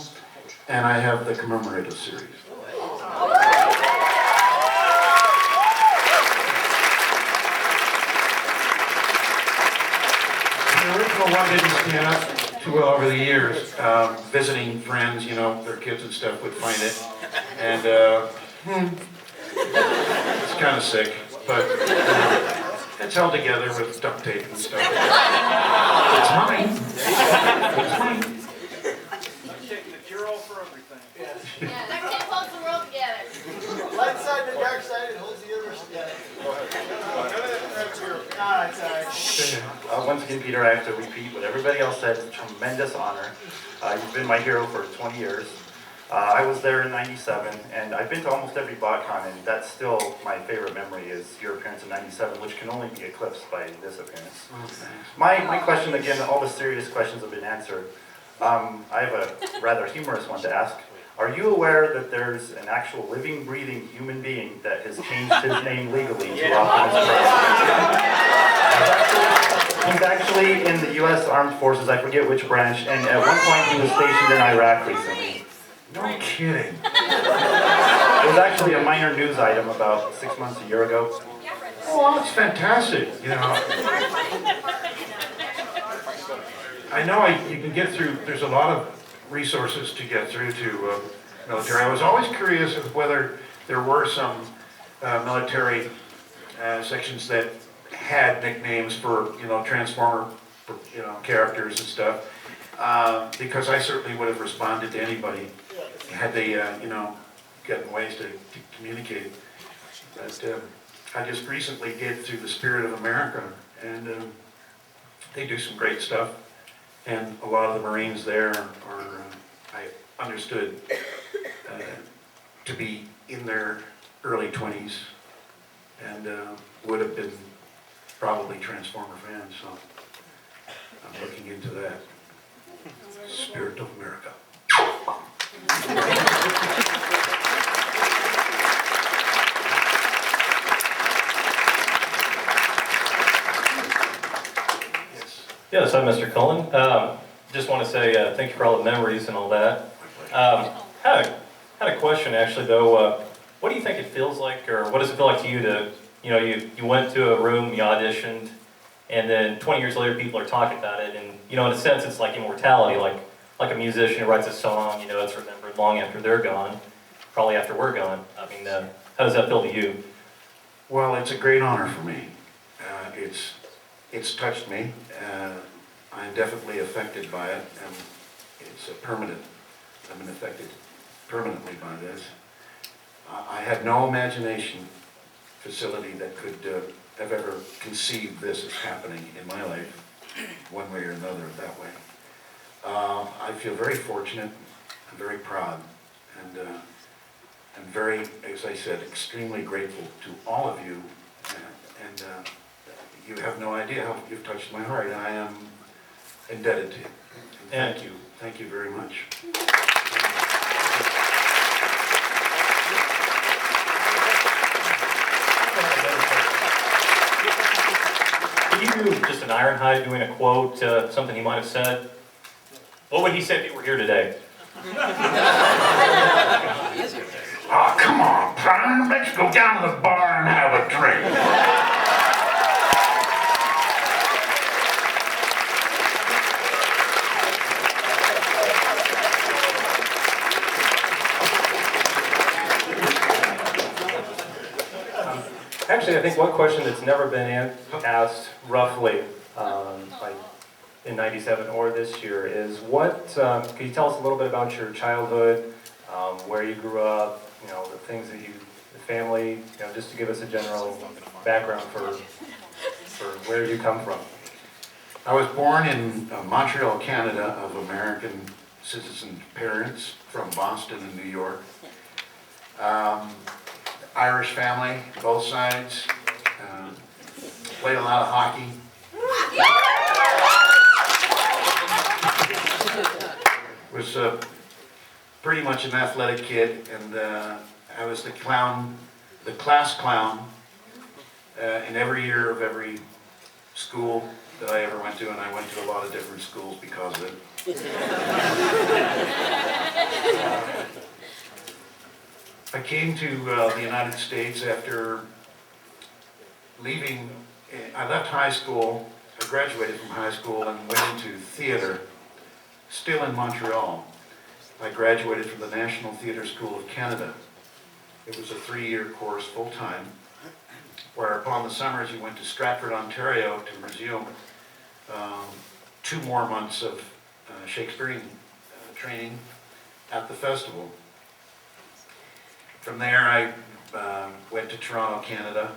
and I have the commemorative series. The original one didn't stand up too well over the years. Visiting friends, you know, their kids and stuff would find it, and it's kind of sick, but it's held together with duct tape and stuff. It's mine. It's mine.
The cure-all for everything.
Yeah, that kid holds the world together.
Light side and dark side, it holds the universe together.
Once again, Peter, I have to repeat what everybody else said. It's a tremendous honor. You've been my hero for 20 years. I was there in '97, and I've been to almost every Botcon, and that's still my favorite memory is your appearance in '97, which can only be eclipsed by this appearance. My question, again, all the serious questions have been answered. I have a rather humorous one to ask. Are you aware that there's an actual living, breathing human being that has changed his name legally to Optimus Prime? He's actually in the U.S. Armed Forces, I forget which branch, and at one point he was stationed in Iraq recently.
No kidding.
It was actually a minor news item about 6 months, a year ago.
Oh, that's fantastic. You know, I know you can get through. There's a lot of resources to get through to military. I was always curious of whether there were some military sections that had nicknames for Transformer characters and stuff. Because I certainly would have responded to anybody had they, gotten ways to communicate. But I just recently did through the Spirit of America, and they do some great stuff. And a lot of the Marines there are I understood, to be in their early 20s, and would have been probably Transformer fans. So I'm looking into that. Spirit of America.
Yes, I'm Mr. Cullen. Just want to say thank you for all the memories and all that. Had a question actually though. What do you think it feels like, or what does it feel like to you to, you went to a room, you auditioned, and then 20 years later people are talking about it, and in a sense it's like immortality, like a musician who writes a song, it's remembered long after they're gone, probably after we're gone. I mean, how does that feel to you?
Well, it's a great honor for me. It's touched me. I'm definitely affected by it, and it's permanent. I've been affected permanently by this. I had no imagination facility that could have ever conceived this as happening in my life, one way or another, that way. I feel very fortunate. I'm very proud, and I'm very, as I said, extremely grateful to all of you, and you have no idea how you've touched my heart. I am indebted to you. And thank you. Thank you very much.
just an Ironhide doing a quote, something he might have said, what would he say if you were here today?
Oh, come on, Prime. Let's go down to the bar and have a drink.
Actually, I think one question that's never been asked roughly, like in '97 or this year, is what, can you tell us a little bit about your childhood, where you grew up, you know, the things that you, the family, you know, just to give us a general background for where you come from.
I was born in Montreal, Canada, of American citizen parents from Boston and New York. Irish family, both sides. Played a lot of hockey. Was pretty much an athletic kid, and I was the clown, the class clown in every year of every school that I ever went to, and I went to a lot of different schools because of it. I came to the United States after leaving. I left high school, I graduated from high school and went into theater, still in Montreal. I graduated from the National Theatre School of Canada. It was a 3-year course, full-time, where upon the summers you went to Stratford, Ontario to resume 2 more months of Shakespearean training at the festival. From there I went to Toronto, Canada,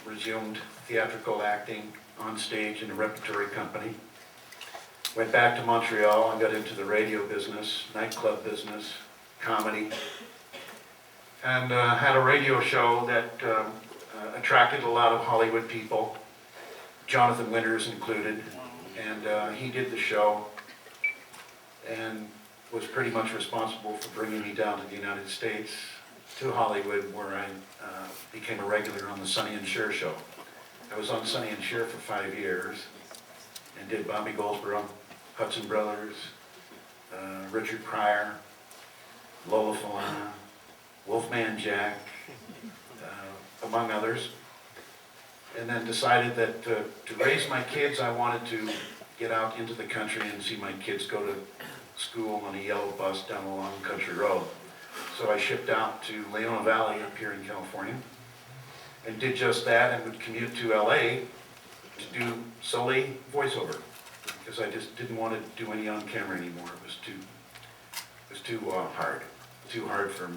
resumed theatrical acting on stage in a repertory company. Went back to Montreal and got into the radio business, nightclub business, comedy, and had a radio show that attracted a lot of Hollywood people, Jonathan Winters included, and he did the show and was pretty much responsible for bringing me down to the United States, to Hollywood, where I became a regular on the Sonny and Cher show. I was on Sonny and Cher for 5 years and did Bobby Goldsboro, Hudson Brothers, Richard Pryor, Lola Falana, Wolfman Jack, among others. And then decided that to raise my kids, I wanted to get out into the country and see my kids go to school on a yellow bus down a long country road. So I shipped out to Leona Valley up here in California and did just that, and would commute to LA to do solely voiceover, because I just didn't want to do any on camera anymore. It was too hard for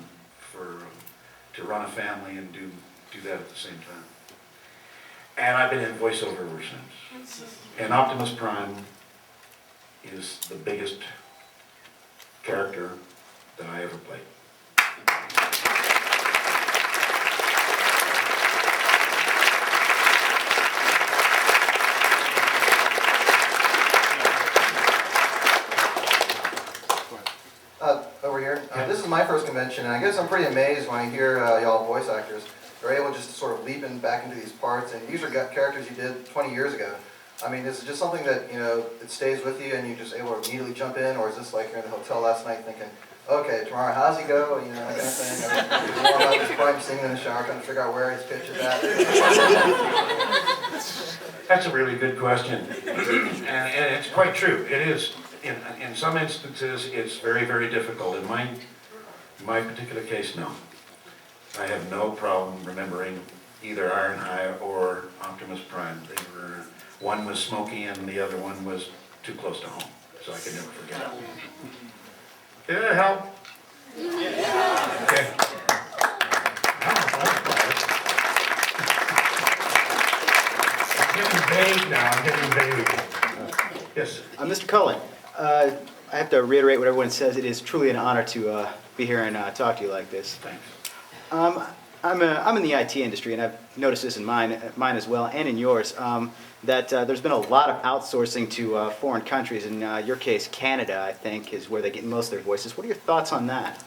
to run a family and do that at the same time. And I've been in voiceover ever since. And Optimus Prime is the biggest character that I ever played.
Over here. This is my first convention, and I guess I'm pretty amazed when I hear y'all voice actors. They're able just to sort of leap in back into these parts, and these are characters you did 20 years ago. I mean, is it just something that, you know, it stays with you and you're just able to immediately jump in, or is this like you're in the hotel last night thinking, okay, tomorrow, how's he go? You know, that kind of thing. I'm just probably singing in the shower trying to figure out where his pitch is at.
That's a really good question. And it's quite true. It is. In some instances, it's very, very difficult. In my particular case, no. I have no problem remembering either Ironhide or Optimus Prime. They were, one was Smokey and the other one was too close to home, so I can never forget it. Did that help? Okay. I'm getting vague now. I'm getting vague. Yes.
Mr. Cullen, I have to reiterate what everyone says. It is truly an honor to be here and talk to you like this.
Thanks.
I'm in the IT industry, and I've noticed this in mine as well, and in yours, that there's been a lot of outsourcing to foreign countries. In your case, Canada, I think, is where they get most of their voices. What are your thoughts on that?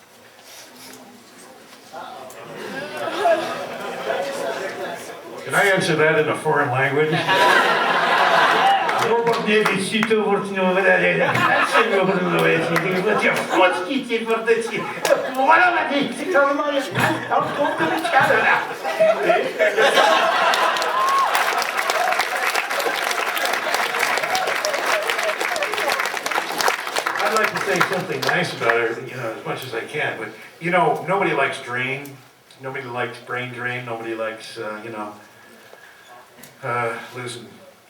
Can I answer that in a foreign language? podniebić to włócznią wydanie. Dlaczego próbujesz mi wrócić w kłódki ci portyczki? Malować ich, to moje, a on kłódkę wyciada. I'd like to say something nice about her, as much as I can, but, nobody likes drain. Nobody likes brain drain. Nobody likes,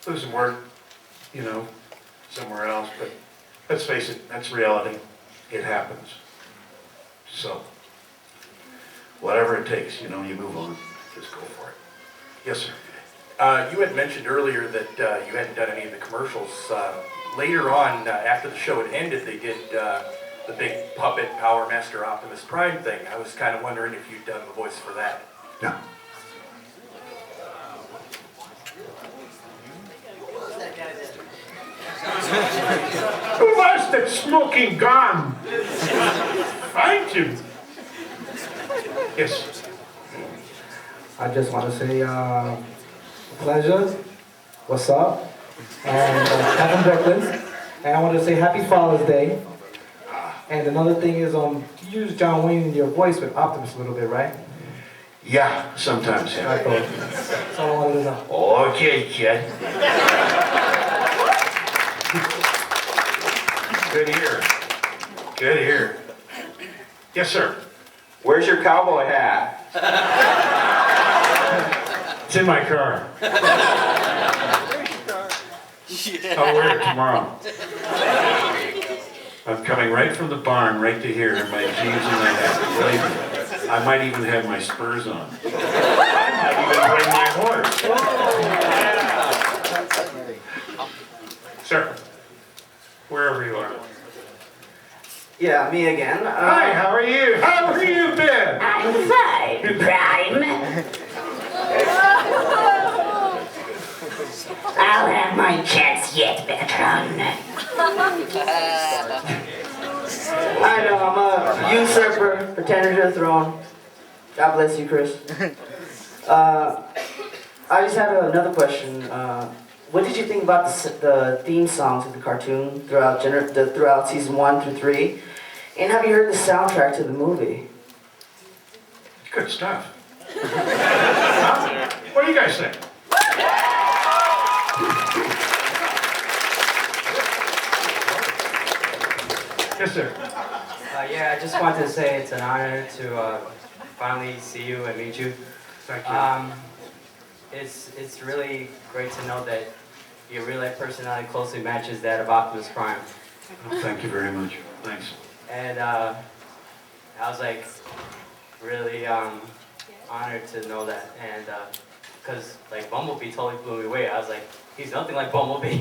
losing work, somewhere else. But let's face it, that's reality. It happens. So, whatever it takes, you move on. Just go for it. Yes, sir.
You had mentioned earlier that you hadn't done any of the commercials. Later on, after the show had ended, they did the big puppet Power Master Optimus Prime thing. I was kind of wondering if you'd done the voice for that.
No. Who was that smoking gun? Find him. Yes.
I just want to say pleasure, what's up, and I'm from Brooklyn, and I want to say happy Father's Day. And another thing is, you use John Wayne in your voice with Optimus a little bit, right?
Yeah, sometimes, yeah.
That's all I wanted to know.
Okay, kid. Good ear. Good ear. Yes, sir.
Where's your cowboy hat?
It's in my car. I'll wear it tomorrow. I'm coming right from the barn, right to here, in my jeans and my hat. I might even have my spurs on. I might even bring my horse. Sir, wherever you are.
Yeah, me again.
Hi, how are you? How have you been?
I'm fine, Prime.
I'll have my chance yet, Bertrand.
I know, I'm a usurper, pretender to the throne. God bless you, Chris. I just had another question. What did you think about the theme songs of the cartoon throughout season 1 through 3? And have you heard the soundtrack to the movie?
Good stuff. Huh? What do you guys think? Yes, sir.
Yeah, I just wanted to say it's an honor to finally see you and meet you.
Thank you.
It's really great to know that your real life personality closely matches that of Optimus Prime.
Oh, thank you very much. Thanks.
And I was like really honored to know that, and because like Bumblebee totally blew me away. I was like, he's nothing like Bumblebee.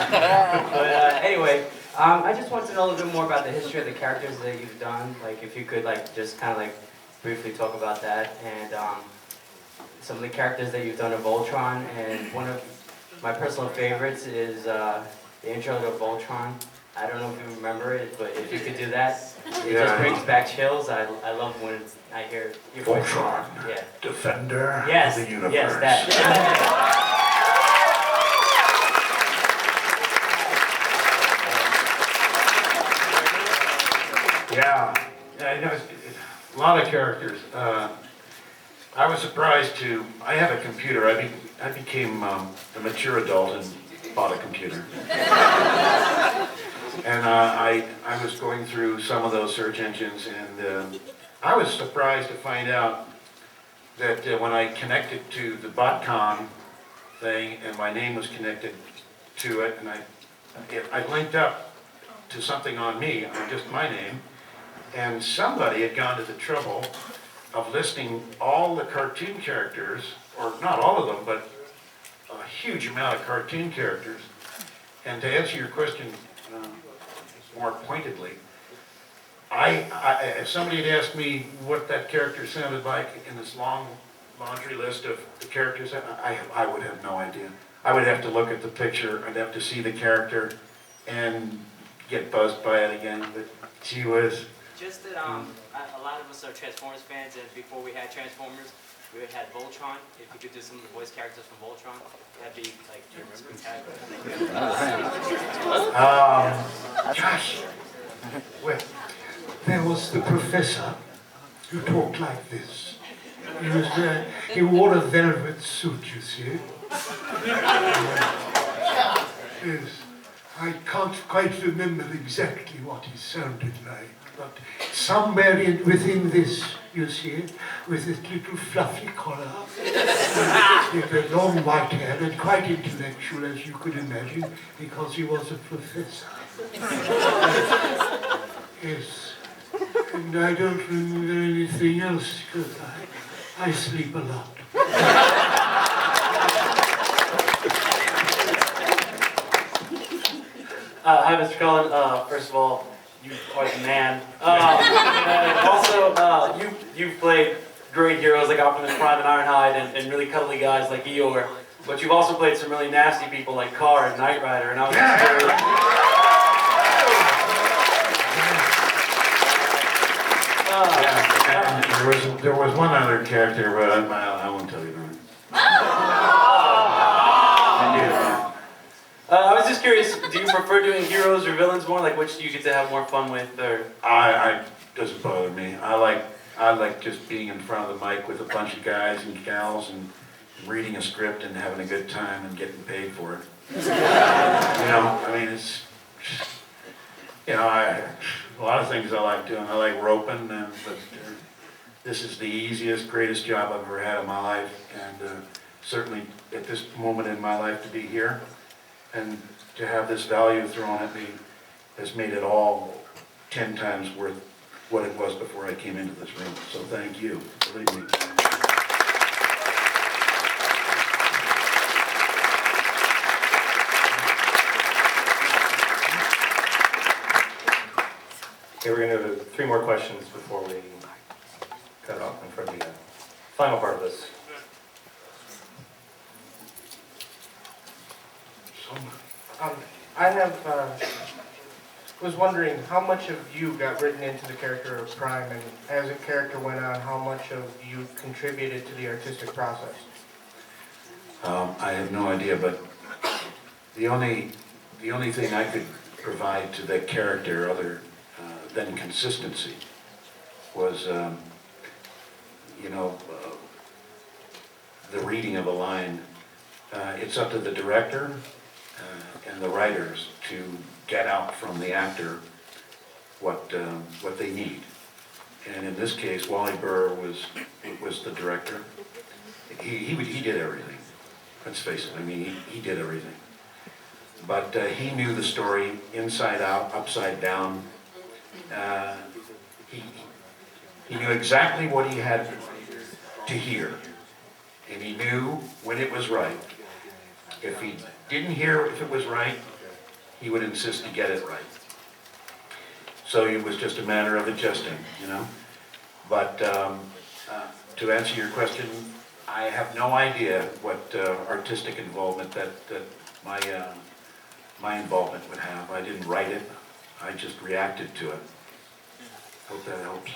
But anyway, I just want to know a little bit more about the history of the characters that you've done. Like if you could like just kind of like briefly talk about that, and some of the characters that you've done in Voltron. And one of my personal favorites is the intro to Voltron. I don't know if you remember it, but if you could do that, it just brings back chills. I love when I hear your voice.
Voltron,
yeah.
Defender
Yes,
of the universe.
yes, that.
Yeah, a lot of characters. I was surprised I had a computer. I became a mature adult and bought a computer. And I was going through some of those search engines, and I was surprised to find out that when I connected to the Botcon thing, and my name was connected to it, and I linked up to something on me, on just my name, and somebody had gone to the trouble of listing all the cartoon characters, or not all of them, but a huge amount of cartoon characters. And to answer your question more pointedly, if somebody had asked me what that character sounded like in this long laundry list of the characters, I would have no idea. I would have to look at the picture, I'd have to see the character and get buzzed by it again, but gee whiz,
Just that a lot of us are Transformers fans, and before we had Transformers, we had Voltron. If you could do some of the voice characters from Voltron, that'd be like spectacular.
Gosh, well, there was the professor who talked like this. He wore a velvet suit, you see. Yes, I can't quite remember exactly what he sounded like, but somewhere within this, you see, with this little fluffy collar, with long white hair, and quite intellectual, as you could imagine, because he was a professor. Yes, and I don't remember anything else, because I sleep a lot.
Hi, Mr. Cullen. First of all, you are the man. And also, you've played great heroes like Optimus Prime and Ironhide, and really cuddly guys like Eeyore. But you've also played some really nasty people like Carr and Knight Rider, and I was just curious.
There was one other character, but I won't tell you that.
I was just curious, do you prefer doing heroes or villains more? Like, which do you get to have more fun with? Or
I doesn't bother me. I like just being in front of the mic with a bunch of guys and gals and reading a script and having a good time and getting paid for it. I mean, it's, a lot of things I like doing. I like roping, but this is the easiest, greatest job I've ever had in my life, and certainly at this moment in my life to be here and to have this value thrown at me has made it all 10 times worth what it was before I came into this room. So thank you, believe me.
Okay, we're going to do 3 more questions before we cut it off and for the final part of this.
I was wondering how much of you got written into the character of Prime, and as the character went on, how much of you contributed to the artistic process?
I have no idea, but the only thing I could provide to that character other than consistency was, the reading of a line. It's up to the director and the writers to get out from the actor what they need. And in this case, Wally Burr was the director. He did everything. Let's face it. I mean, he did everything. But he knew the story inside out, upside down. He knew exactly what he had to hear, and he knew when it was right. If he didn't hear if it was right, he would insist to get it right. So it was just a matter of adjusting, But to answer your question, I have no idea what artistic involvement that my involvement would have. I didn't write it. I just reacted to it. Hope that helps.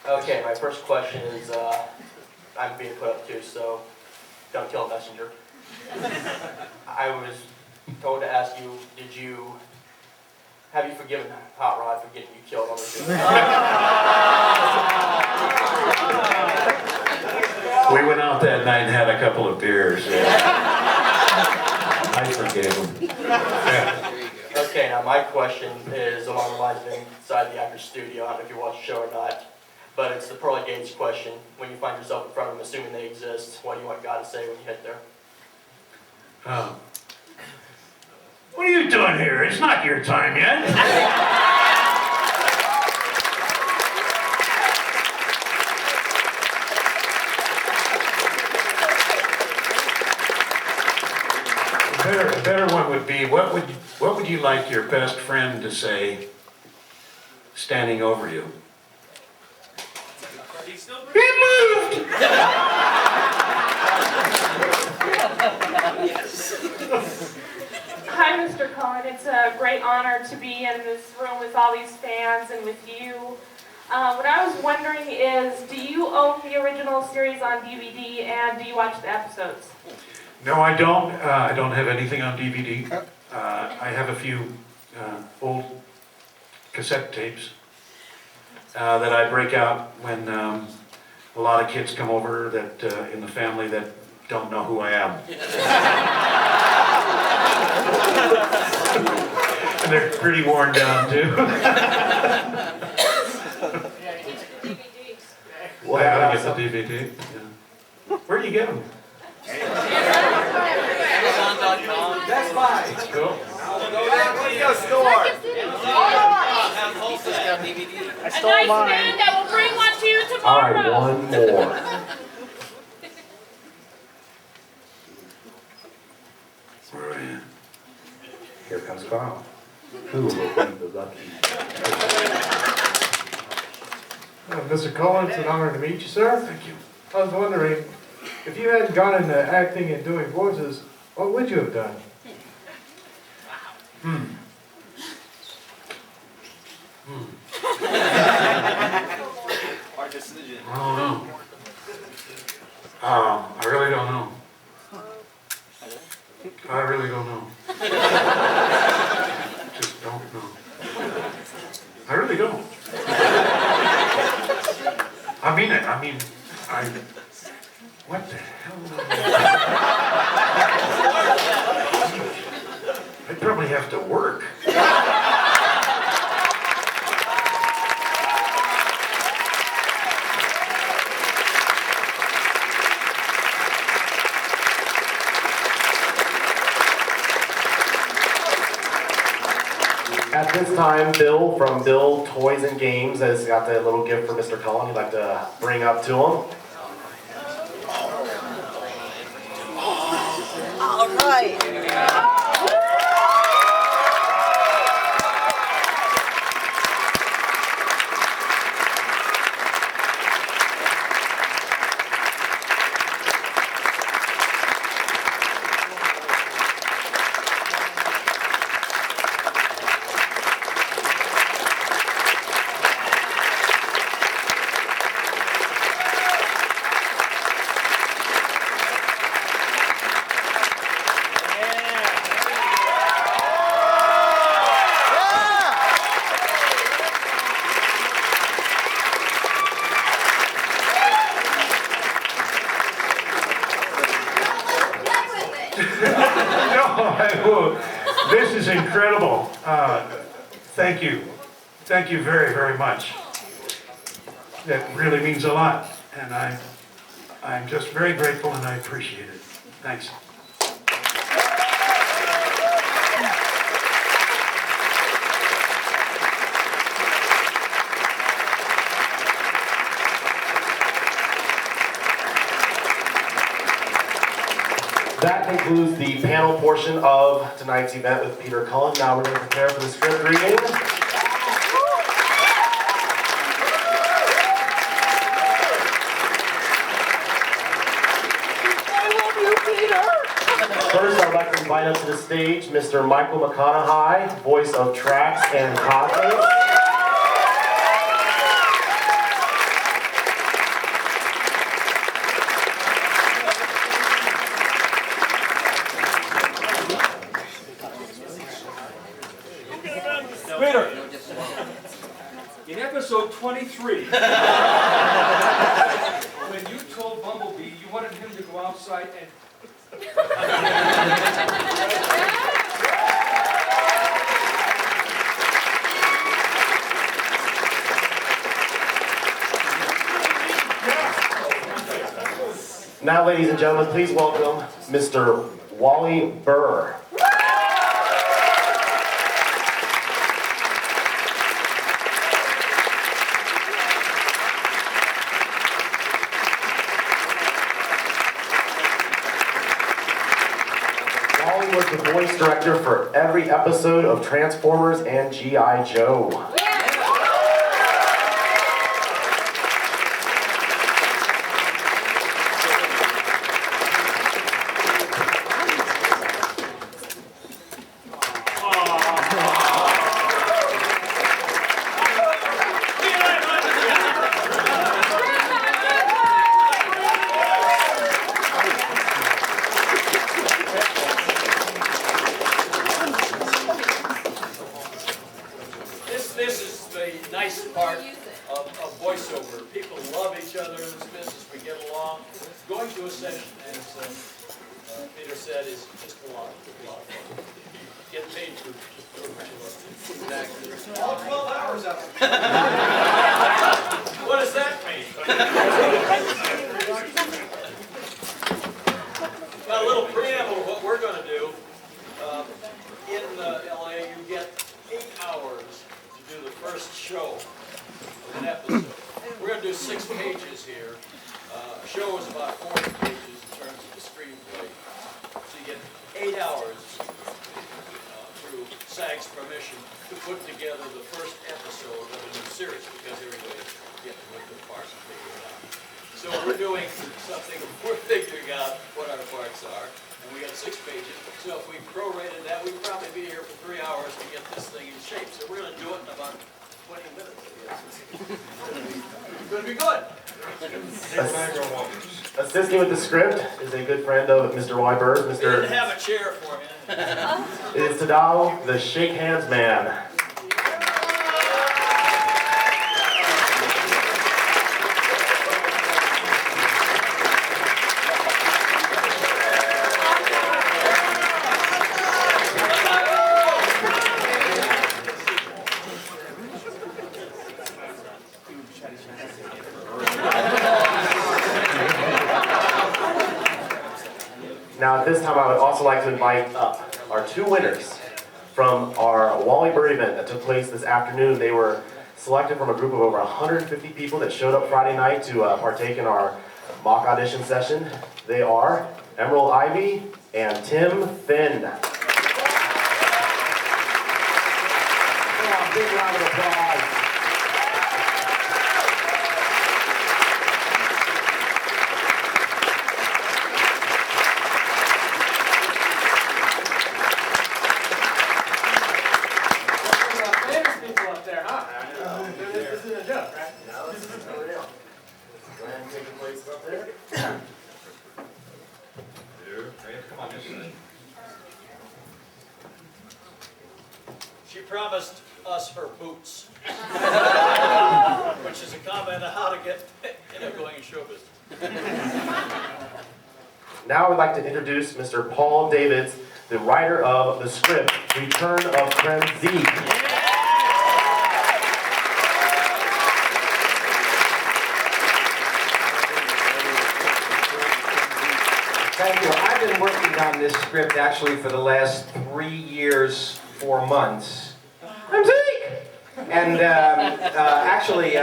Okay, my first question is, I'm being put up to, so don't kill a messenger. I was told to ask you, have you forgiven Hot Rod for getting you killed on the show?
We went out that night and had a couple of beers. I forgave him.
Okay, now my question is along the lines of inside the actor's studio. I don't know if you watch the show or not, but it's the pearly gates question. When you find yourself in front of them, assuming they exist, what do you want God to say when you hit there?
What are you doing here? It's not your time yet. A better one would be, what would you like your best friend to say standing over you? He moved!
Hi, Mr. Cullen. It's a great honor to be in this room with all these fans and with you. What I was wondering is, do you own the original series on DVD and do you watch the episodes?
No, I don't. I don't have anything on DVD. I have a few old cassette tapes that I break out when a lot of kids come over that in the family that don't know who I am. And they're pretty worn down too. I gotta get the DVD. Yeah. Where do you get them?
Amazon.com.
That's fine. Cool.
I stole mine. Man that will bring one to you tomorrow.
All right, one more.
Where are you?
Here comes Carl. Who will be the lucky?
Mr. Cullen, it's an honor to meet you, sir.
Thank you.
I was wondering, if you hadn't gone into acting and doing voices, what would you have done?
Hard decision.
I don't know. I really don't know. I really don't know. Just don't know. I really don't. I mean it. What the hell? I'd probably have to work.
At this time, Bill from Bill Toys and Games has got the little gift for Mr. Cullen he'd like to bring up to him.
All right.
This is incredible. Thank you. Thank you very, very much. That really means a lot. And I'm just very grateful and I appreciate it. Thanks.
That concludes the panel portion of tonight's event with Peter Cullen. Now we're going to prepare for the script reading. First, I'd like to invite up to the stage Mr. Michael Mcconaughey, voice of Trax and Cosmos.
Peter, in episode 23, when you told Bumblebee you wanted him to go outside and...
Now, ladies and gentlemen, please welcome Mr. Wally Burr. Wally was the voice director for every episode of Transformers and G.I. Joe.
part of voiceover. People love each other in this business. We get along. Going to a session, as Peter said, is just a lot of fun. Get paid for exactly. All 12 hours of it. What does that mean? Well, a little preamble of what we're going to do. In LA, you get 8 hours to do the first show of an episode. We're going to do 6 pages here. A show is about 40 pages in terms of the screenplay. So you get 8 hours through SAG's permission to put together the first episode of a new series, because everybody gets to look at the parts and figure it out. So we're doing something, we're figuring out what our parts are, and we got 6 pages. So if we prorated that, we'd probably be here for 3 hours to get this thing in shape. So we're going to do it in about 20 minutes, I guess. It's going to be good.
Assisting with the script is a good friend of Mr. Weiberg.
We didn't have a chair for him.
It is Tadao, the shake hands man. Now at this time I would also like to invite up our 2 winners from our Wally Bird event that took place this afternoon. They were selected from a group of over 150 people that showed up Friday night to partake in our mock audition session. They are Emerald Ivy and Tim Finn. Come on, big round of applause.
She promised us her boots, which is a comment on how to get going in show business.
Now I would like to introduce Mr. Paul Davids, the writer of the script, Return of Krem Z.
Thank you. I've been working on this script actually for the last 3 years, 4 months. I'm Zeke! And actually,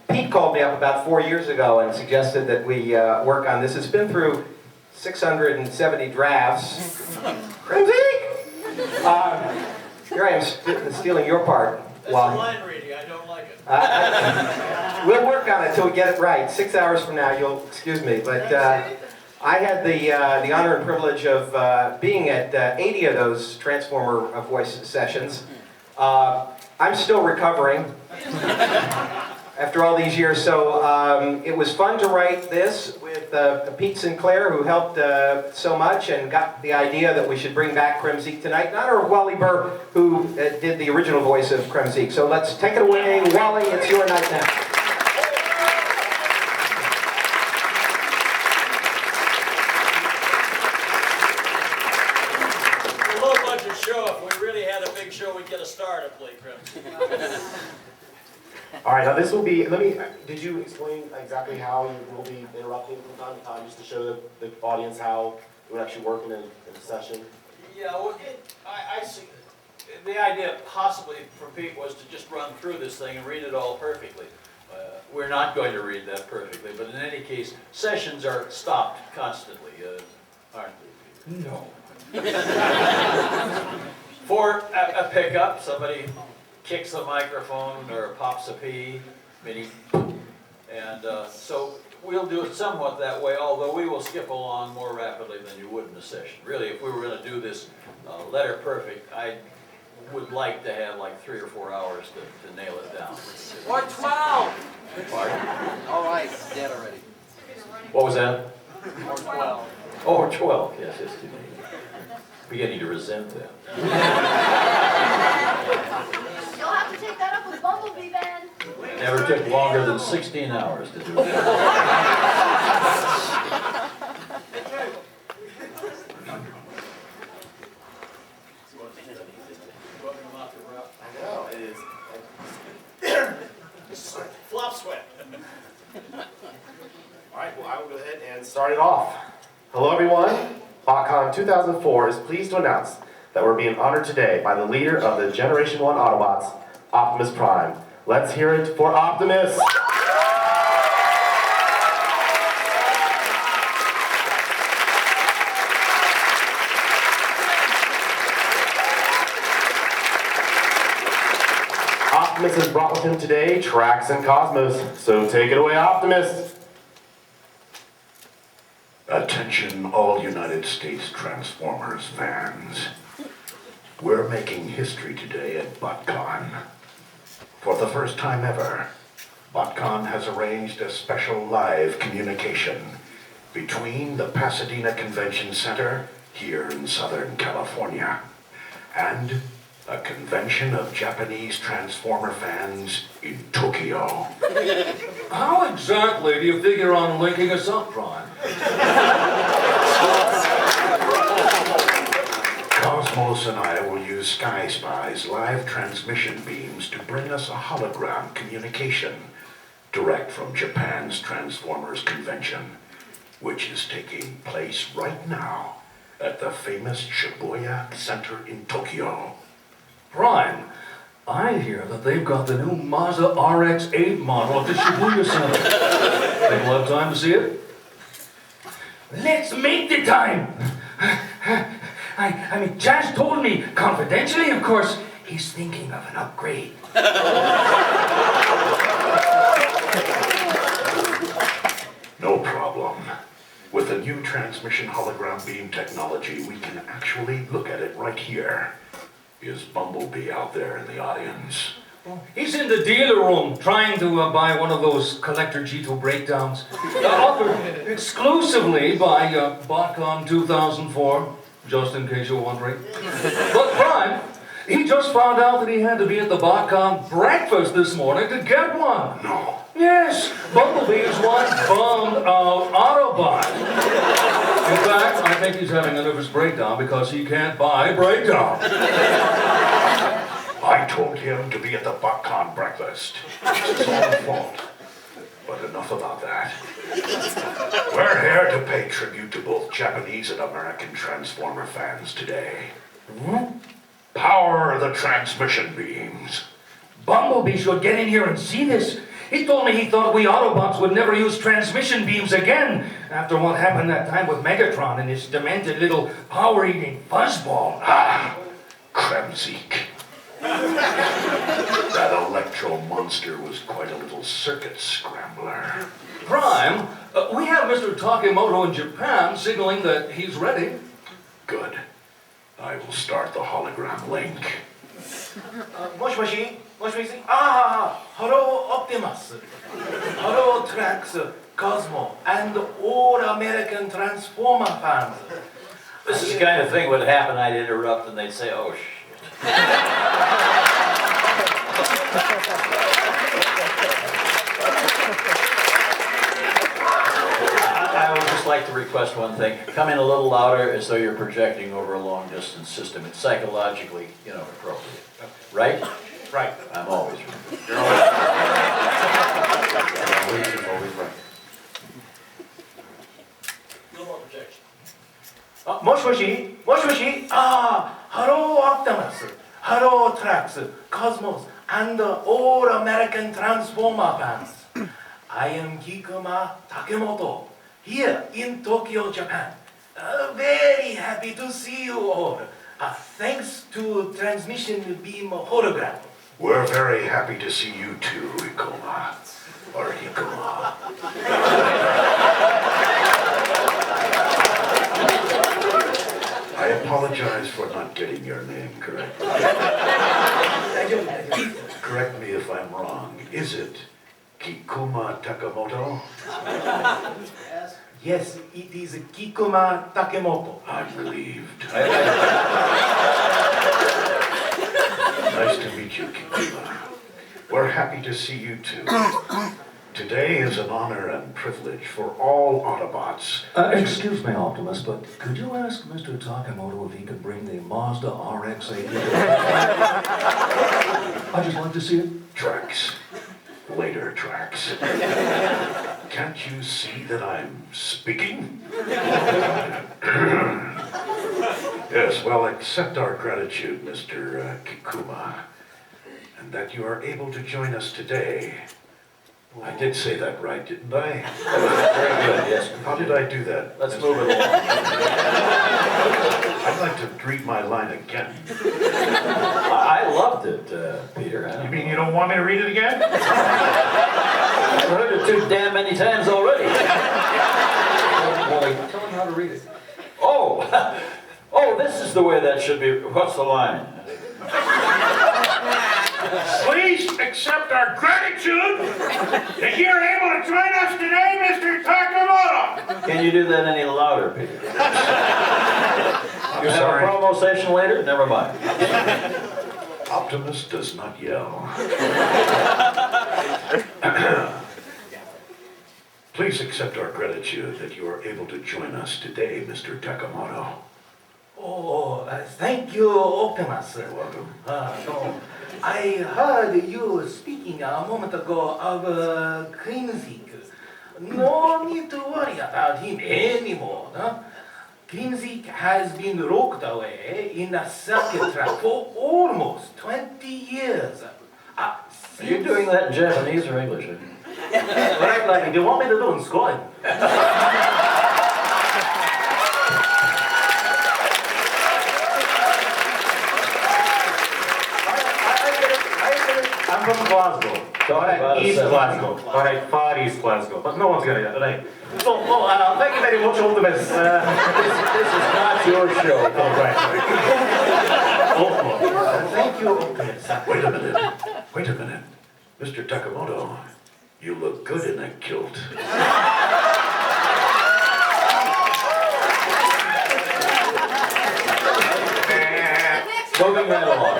Pete called me up about 4 years ago and suggested that we work on this. It's been through 670 drafts. I'm Zeke! Here I am stealing your part.
That's a line reading. I don't like it.
We'll work on it till we get it right. 6 hours from now, you'll excuse me. But I had the honor and privilege of being at 80 of those Transformer voice sessions. I'm still recovering after all these years, so it was fun to write this with Pete Sinclair, who helped so much and got the idea that we should bring back Kremzik tonight, in honor of Wally Burr, who did the original voice of Kremzik. So let's take it away, Wally, it's your night now.
Show. If we really had a big show, we'd get a star to play Crim.
All right, now this will be, did you explain exactly how you will be interrupting from time to time, just to show the audience how it would actually work in a session?
Yeah, well, I see, the idea possibly for Pete was to just run through this thing and read it all perfectly. We're not going to read that perfectly, but in any case, sessions are stopped constantly, aren't they?
No.
For a pickup, somebody kicks the microphone or pops a pee, and so we'll do it somewhat that way, although we will skip along more rapidly than you would in a session. Really, if we were going to do this letter perfect, I would like to have like 3 or 4 hours to nail it down.
Or 12!
Pardon?
All right, dead already.
What was that?
Or 12.
Oh, or 12, yes, yes, too many. Beginning to resent that.
You'll have to take that up with Bumblebee then.
Never took longer than 16 hours to do it.
I know, it is.
Flop sweat.
All right, well, I will go ahead and start it off. Hello, everyone. Botcon 2004 is pleased to announce that we're being honored today by the leader of the Generation 1 Autobots, Optimus Prime. Let's hear it for Optimus. Optimus has brought with him today Trax and Cosmos, so take it away, Optimus.
Attention all United States Transformers fans. We're making history today at Botcon. For the first time ever, Botcon has arranged a special live communication between the Pasadena Convention Center here in Southern California and a convention of Japanese Transformer fans in Tokyo.
How exactly do you figure on linking us up, Prime?
Cosmos and I will use Sky Spy's live transmission beams to bring us a hologram communication direct from Japan's Transformers convention, which is taking place right now at the famous Shibuya Center in Tokyo.
Prime, I hear that they've got the new Mazda RX-8 model at the Shibuya Center. Think we'll have time to see it?
Let's make the time. I mean, Jazz told me, confidentially, of course, he's thinking of an upgrade.
No problem. With the new transmission hologram beam technology, we can actually look at it right here. Is Bumblebee out there in the audience?
He's in the dealer room trying to buy one of those collector G2 breakdowns. Offered exclusively by Botcon 2004, just in case you're wondering. But Prime, he just found out that he had to be at the Botcon breakfast this morning to get one.
No.
Yes, Bumblebee is one bummed out Autobot. In fact, I think he's having a nervous breakdown because he can't buy breakdown.
I told him to be at the Botcon breakfast. It's his own fault. But enough about that. We're here to pay tribute to both Japanese and American Transformer fans today. Power the transmission beams.
Bumblebee should get in here and see this. He told me he thought we Autobots would never use transmission beams again after what happened that time with Megatron and his demented little power-eating fuzzball.
Ah, Kremzik. That electro monster was quite a little circuit scrambler.
Prime, we have Mr. Takemoto in Japan signaling that he's ready.
Good. I will start the hologram link.
Moshi, hello Optimus, hello Trax, Cosmo, and all American Transformer fans.
This is the kind of thing would happen, I'd interrupt and they'd say, oh shit. I would just like to request one thing. Come in a little louder as though you're projecting over a long distance system. It's psychologically, appropriate. Right?
Right.
I'm always right.
You're always right. You're always right.
No more projection.
Moshi, hello Optimus, hello Trax, Cosmos, and all American Transformer fans. I am Kikuma Takemoto, here in Tokyo, Japan. Very happy to see you all. Thanks to transmission beam hologram.
We're very happy to see you too, Ikoma. Or Ikoma. I apologize for not getting your name correct. Correct me if I'm wrong. Is it Kikuma Takemoto?
Yes, it is Kikuma Takemoto.
I'm relieved. Nice to meet you, Kikuma. We're happy to see you too. Today is an honor and privilege for all Autobots.
Excuse me, Optimus, but could you ask Mr. Takemoto if he could bring the Mazda RX-8? I'd just like to see it.
Tracks. Later, Tracks. Can't you see that I'm speaking? Yes, well, accept our gratitude, Mr. Kikuma, and that you are able to join us today. I did say that right, didn't I?
Very good, yes.
How did I do that?
Let's move it along.
I'd like to read my line again.
I loved it, Peter.
You mean you don't want me to read it again?
I've heard it too damn many times already.
Wally, tell him how to read it.
Oh, oh, this is the way that should be. What's the line?
Please accept our gratitude that you're able to join us today, Mr. Takemoto.
Can you do that any louder, Peter?
I'm
You
sorry.
have a promo session later? Never mind.
Optimus does not yell. Please accept our gratitude that you are able to join us today, Mr. Takemoto.
Oh, thank you, Optimus.
You're welcome.
No, I heard you speaking a moment ago of Crimzik. No need to worry about him anymore. No? Crimzik has been locked away in a circuit trap for almost 20 years.
Are you doing that in Japanese or English?
Right, like, do you want me to do in Scotland?
I'm from Glasgow. East Glasgow. Alright, far East Glasgow. But no one's gonna get it, right? So, thank you very much, Optimus. This
is not your show.
Oh, right. Thank you, Optimus.
Wait a minute. Wait a minute. Mr. Takemoto, you look good in that kilt.
Moving right along.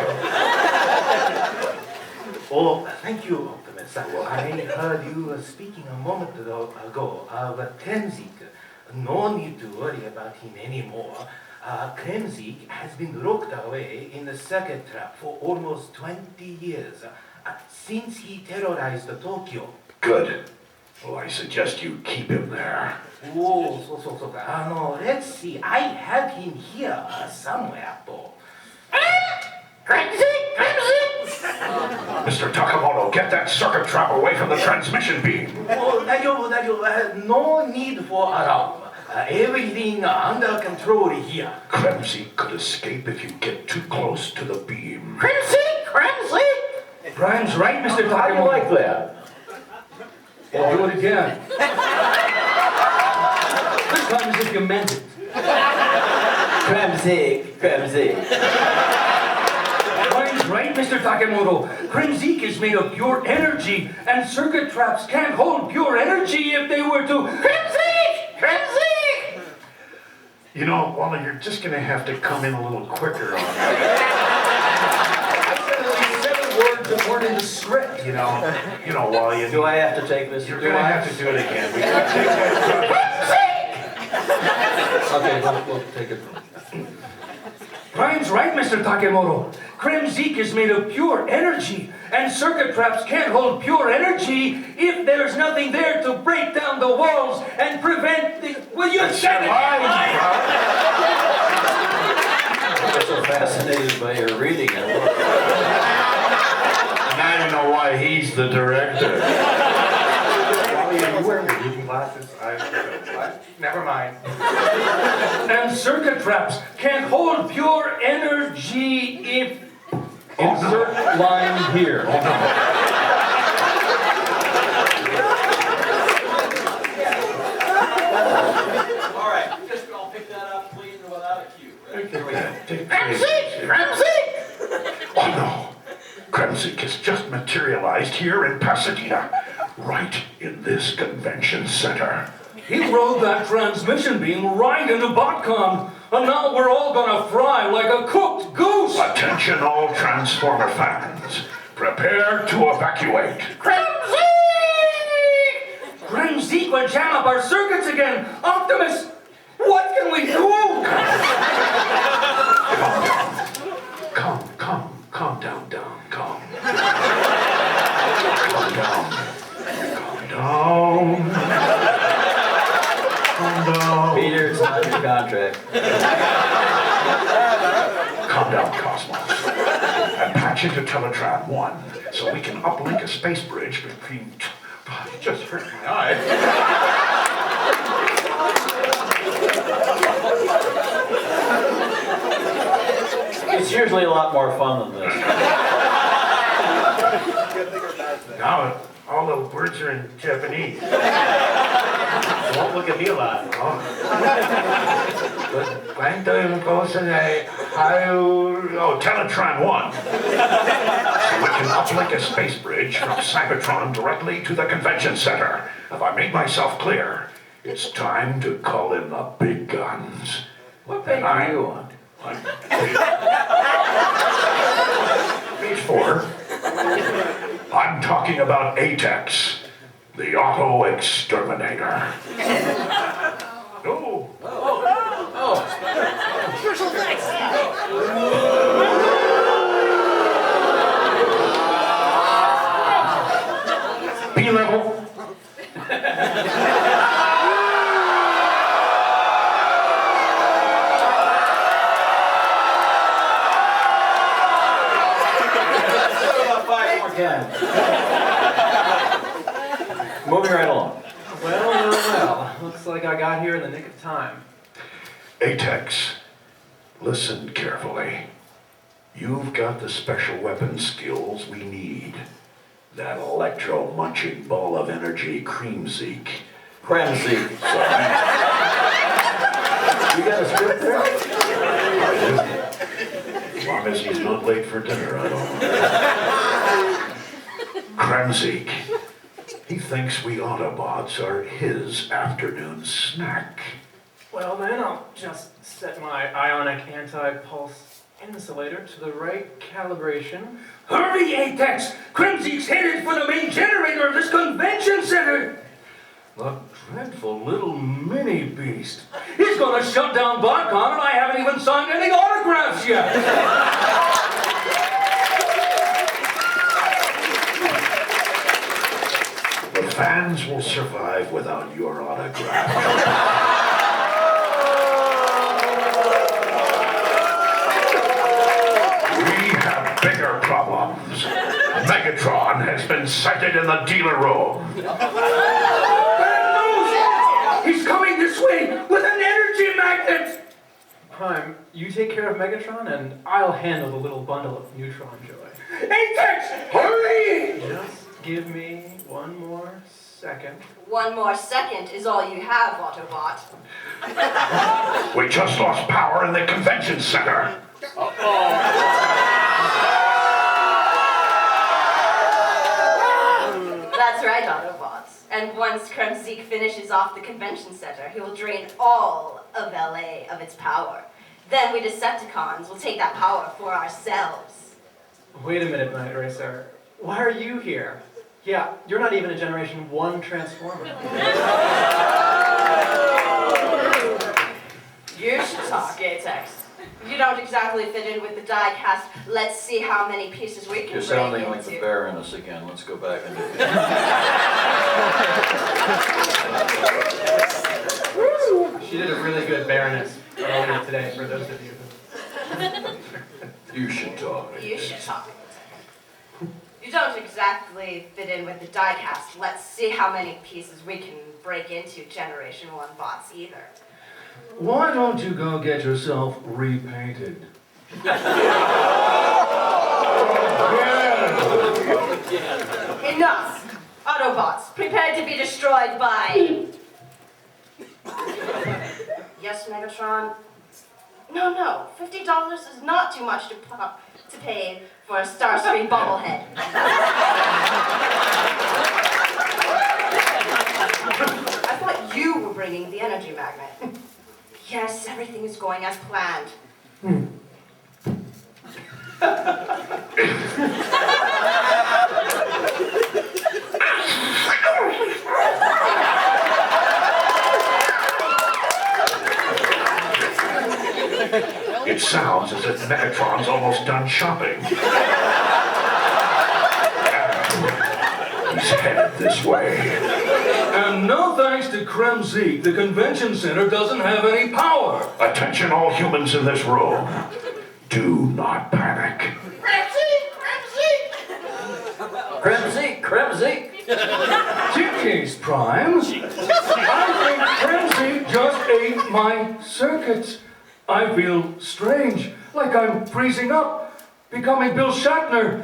Oh, thank you, Optimus. I heard you speaking a moment ago of Kremzik. No need to worry about him anymore. Kremzik has been locked away in the circuit trap for almost 20 years, since he terrorized Tokyo.
Good. Well, I suggest you keep him there.
Oh, so. No, let's see. I have him here somewhere, though.
Mr. Takemoto, get that circuit trap away from the transmission beam.
Oh, no need for alarm. Everything under control here.
Kremzy could escape if you get too close to the beam.
Kremzy!
Prime's right, Mr. Takemoto.
How do you like that?
Well, do it again. This time as if you meant it.
Kremzik.
Prime's right, Mr. Takemoto. Kremzik is made of pure energy, and circuit traps can't hold pure energy if they were to... Kremzik!
You know, Wally, you're just going to have to come in a little quicker on that.
Words that weren't in the script.
You know, Wally.
Do I have to take this?
You're going to have to do it again. We got to take that.
Okay, we'll take it. Prime's right, Mr. Takemoto. Kremzik is made of pure energy, and circuit traps can't hold pure energy if there's nothing there to break down the walls and prevent the... Well, you said it!
I'm so fascinated by your reading.
Now you know why he's the director.
Wally, are you wearing your reading glasses? Never mind.
And circuit traps can't hold pure energy if...
Insert line here.
All right, I'll pick that up clean without a cue.
Kremzik! Oh no! Kremzik has just materialized here in Pasadena, right in this convention center.
He rode that transmission beam right into Botcon, and now we're all gonna fry like a cooked goose!
Attention all Transformer fans. Prepare to evacuate.
Grimzeek will jam up our circuits again! Optimus! What can we do?
Calm down, calm. Calm down.
Peter, it's not your contract.
Calm down, Cosmos. And patch into Teletran 1 so we can uplink a space bridge between... You just hurt my eye.
It's usually a lot more fun than this.
Now, all the words are in Japanese. Don't look at me a lot.
Teletran 1. So we can uplink a space bridge from Cybertron directly to the convention center. Have I made myself clear? It's time to call in the big guns.
What page are you on?
Page 4. I'm talking about Atex, the auto exterminator.
You're so nice.
B-level.
Moving right along.
Well. Looks like I got here in the nick of time.
Atex, listen carefully. You've got the special weapon skills we need. That electro-munching ball of energy, Creamzeek.
Kremzeek. You got a script there?
As long as he's not late for dinner, I don't know. Kremzeek. He thinks we Autobots are his afternoon snack.
Well then, I'll just set my ionic anti-pulse insulator to the right calibration.
Hurry, Atex! Crimzeek's headed for the main generator of this convention center! The dreadful little mini beast. He's gonna shut down Botcon and I haven't even signed any autographs yet!
The fans will survive without your autograph. We have bigger problems. Megatron has been sighted in the dealer room.
Bad news! He's coming this way with an energy magnet!
Prime, you take care of Megatron and I'll handle the little bundle of neutron joy.
Atex, hurry!
Just give me one more second.
One more second is all you have, Autobot.
We just lost power in the convention center.
That's right, Autobots. And once Kremzeek finishes off the convention center, he will drain all of LA of its power. Then we Decepticons will take that power for ourselves.
Wait a minute, Night Racer. Why are you here? Yeah, you're not even a Generation 1 Transformer.
You should talk, Atex. You don't exactly fit in with the die-cast. Let's see how many pieces we can
You're sounding like the Baroness again. Let's go back and do
She did a really good Baroness earlier today, for those of you
You should talk.
You should talk. You don't exactly fit in with the die-cast. Let's see how many pieces we can break into Generation 1 bots either.
Why don't you go get yourself repainted?
Enough! Autobots, prepare to be destroyed by... Yes, Megatron? No, $50 is not too much to pay for a Starscream bobblehead. I thought you were bringing the energy magnet. Yes, everything is going as planned.
Sounds as if Megatron's almost done shopping. He's headed this way.
And no thanks to Kremzik, the convention center doesn't have any power.
Attention all humans in this room. Do not panic.
Kremzik.
Jeez, Prime. I think Kremzik just ate my circuits. I feel strange, like I'm freezing up, becoming Bill Shatner.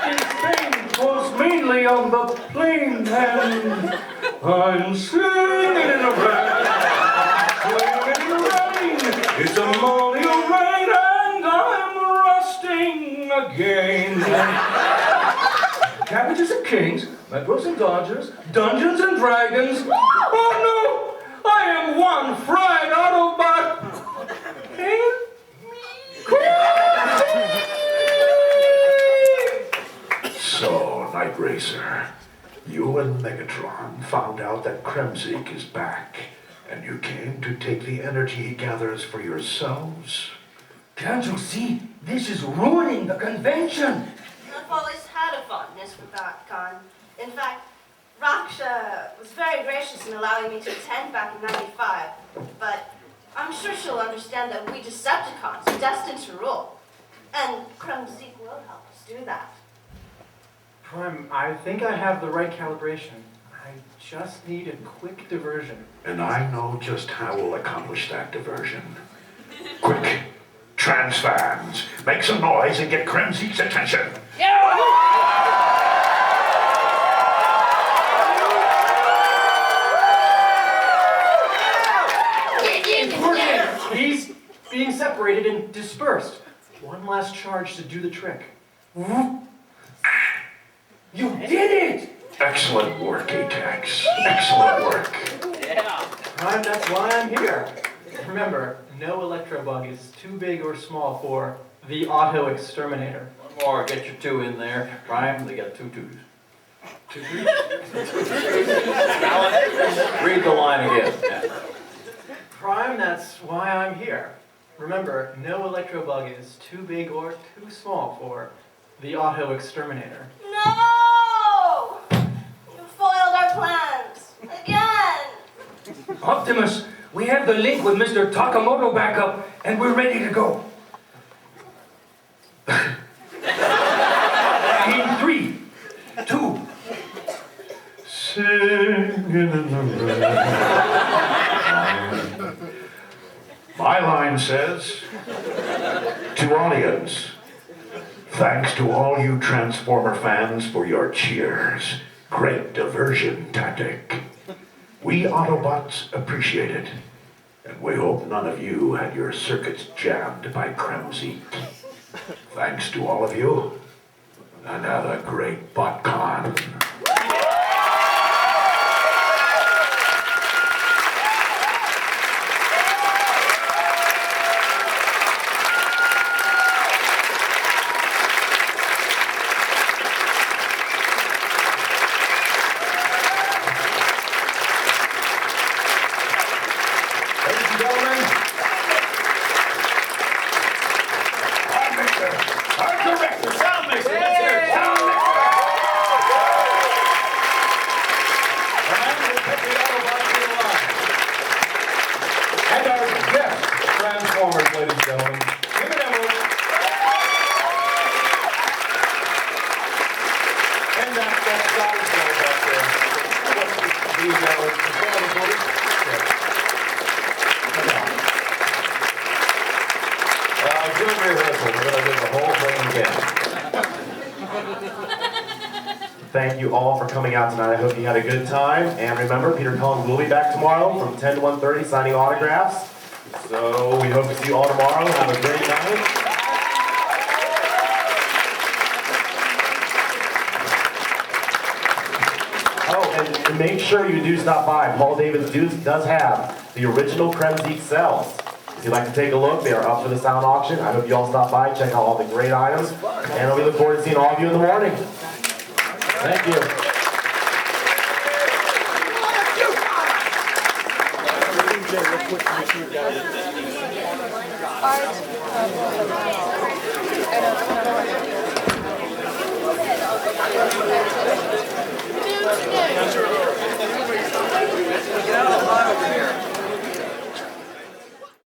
His pain was mainly on the plane, and I'm singing in the rain, swinging in the rain. It's a morning of rain, and I'm rusting again. Cabbages and Kings, Metros and Dodgers, Dungeons and Dragons. Oh no! I am one fried Autobot.
So, Night Racer, you and Megatron found out that Kremzik is back, and you came to take the energy he gathers for yourselves?
Can't you see? This is ruining the convention.
I've always had a fondness for Botcon. In fact, Raksha was very gracious in allowing me to attend back in '95, but I'm sure she'll understand that we Decepticons are destined to rule, and Kremzik will help us do that.
Prime, I think I have the right calibration. I just need a quick diversion.
And I know just how we'll accomplish that diversion. Quick, trans fans, make some noise and get Kremzik's attention.
He's being separated and dispersed. One last charge to do the trick.
You did it!
Excellent work, Atex. Excellent work.
Prime, that's why I'm here. Remember, no electro bug is too big or small for the auto exterminator.
One more, get your 2 in there. Prime, they got 2 2s.
2 3?
Read the line again. Yeah.
Prime, that's why I'm here. Remember, no electro bug is too big or too small for the auto exterminator.
No! You foiled our plans. Again!
Optimus, we have the link with Mr. Takamoto back up, and we're ready to go. In 3, 2.
Singing in the rain. My line says, to audience, thanks to all you Transformer fans for your cheers. Great diversion tactic. We Autobots appreciate it, and we hope none of you had your circuits jammed by Kremzik. Thanks to all of you, and have a great Botcon.
Thank you all for coming out tonight. I hope you had a good time. And remember, Peter Cullen will be back tomorrow from 10 to 1:30 signing autographs. So we hope to see you all tomorrow. Have a great night. Oh, and make sure you do stop by. Paul Davis does have the original Kremzik cells. If you'd like to take a look, they are up for the sound auction. I hope you all stop by, check out all the great items, and we look forward to seeing all of you in the morning. Thank you.
art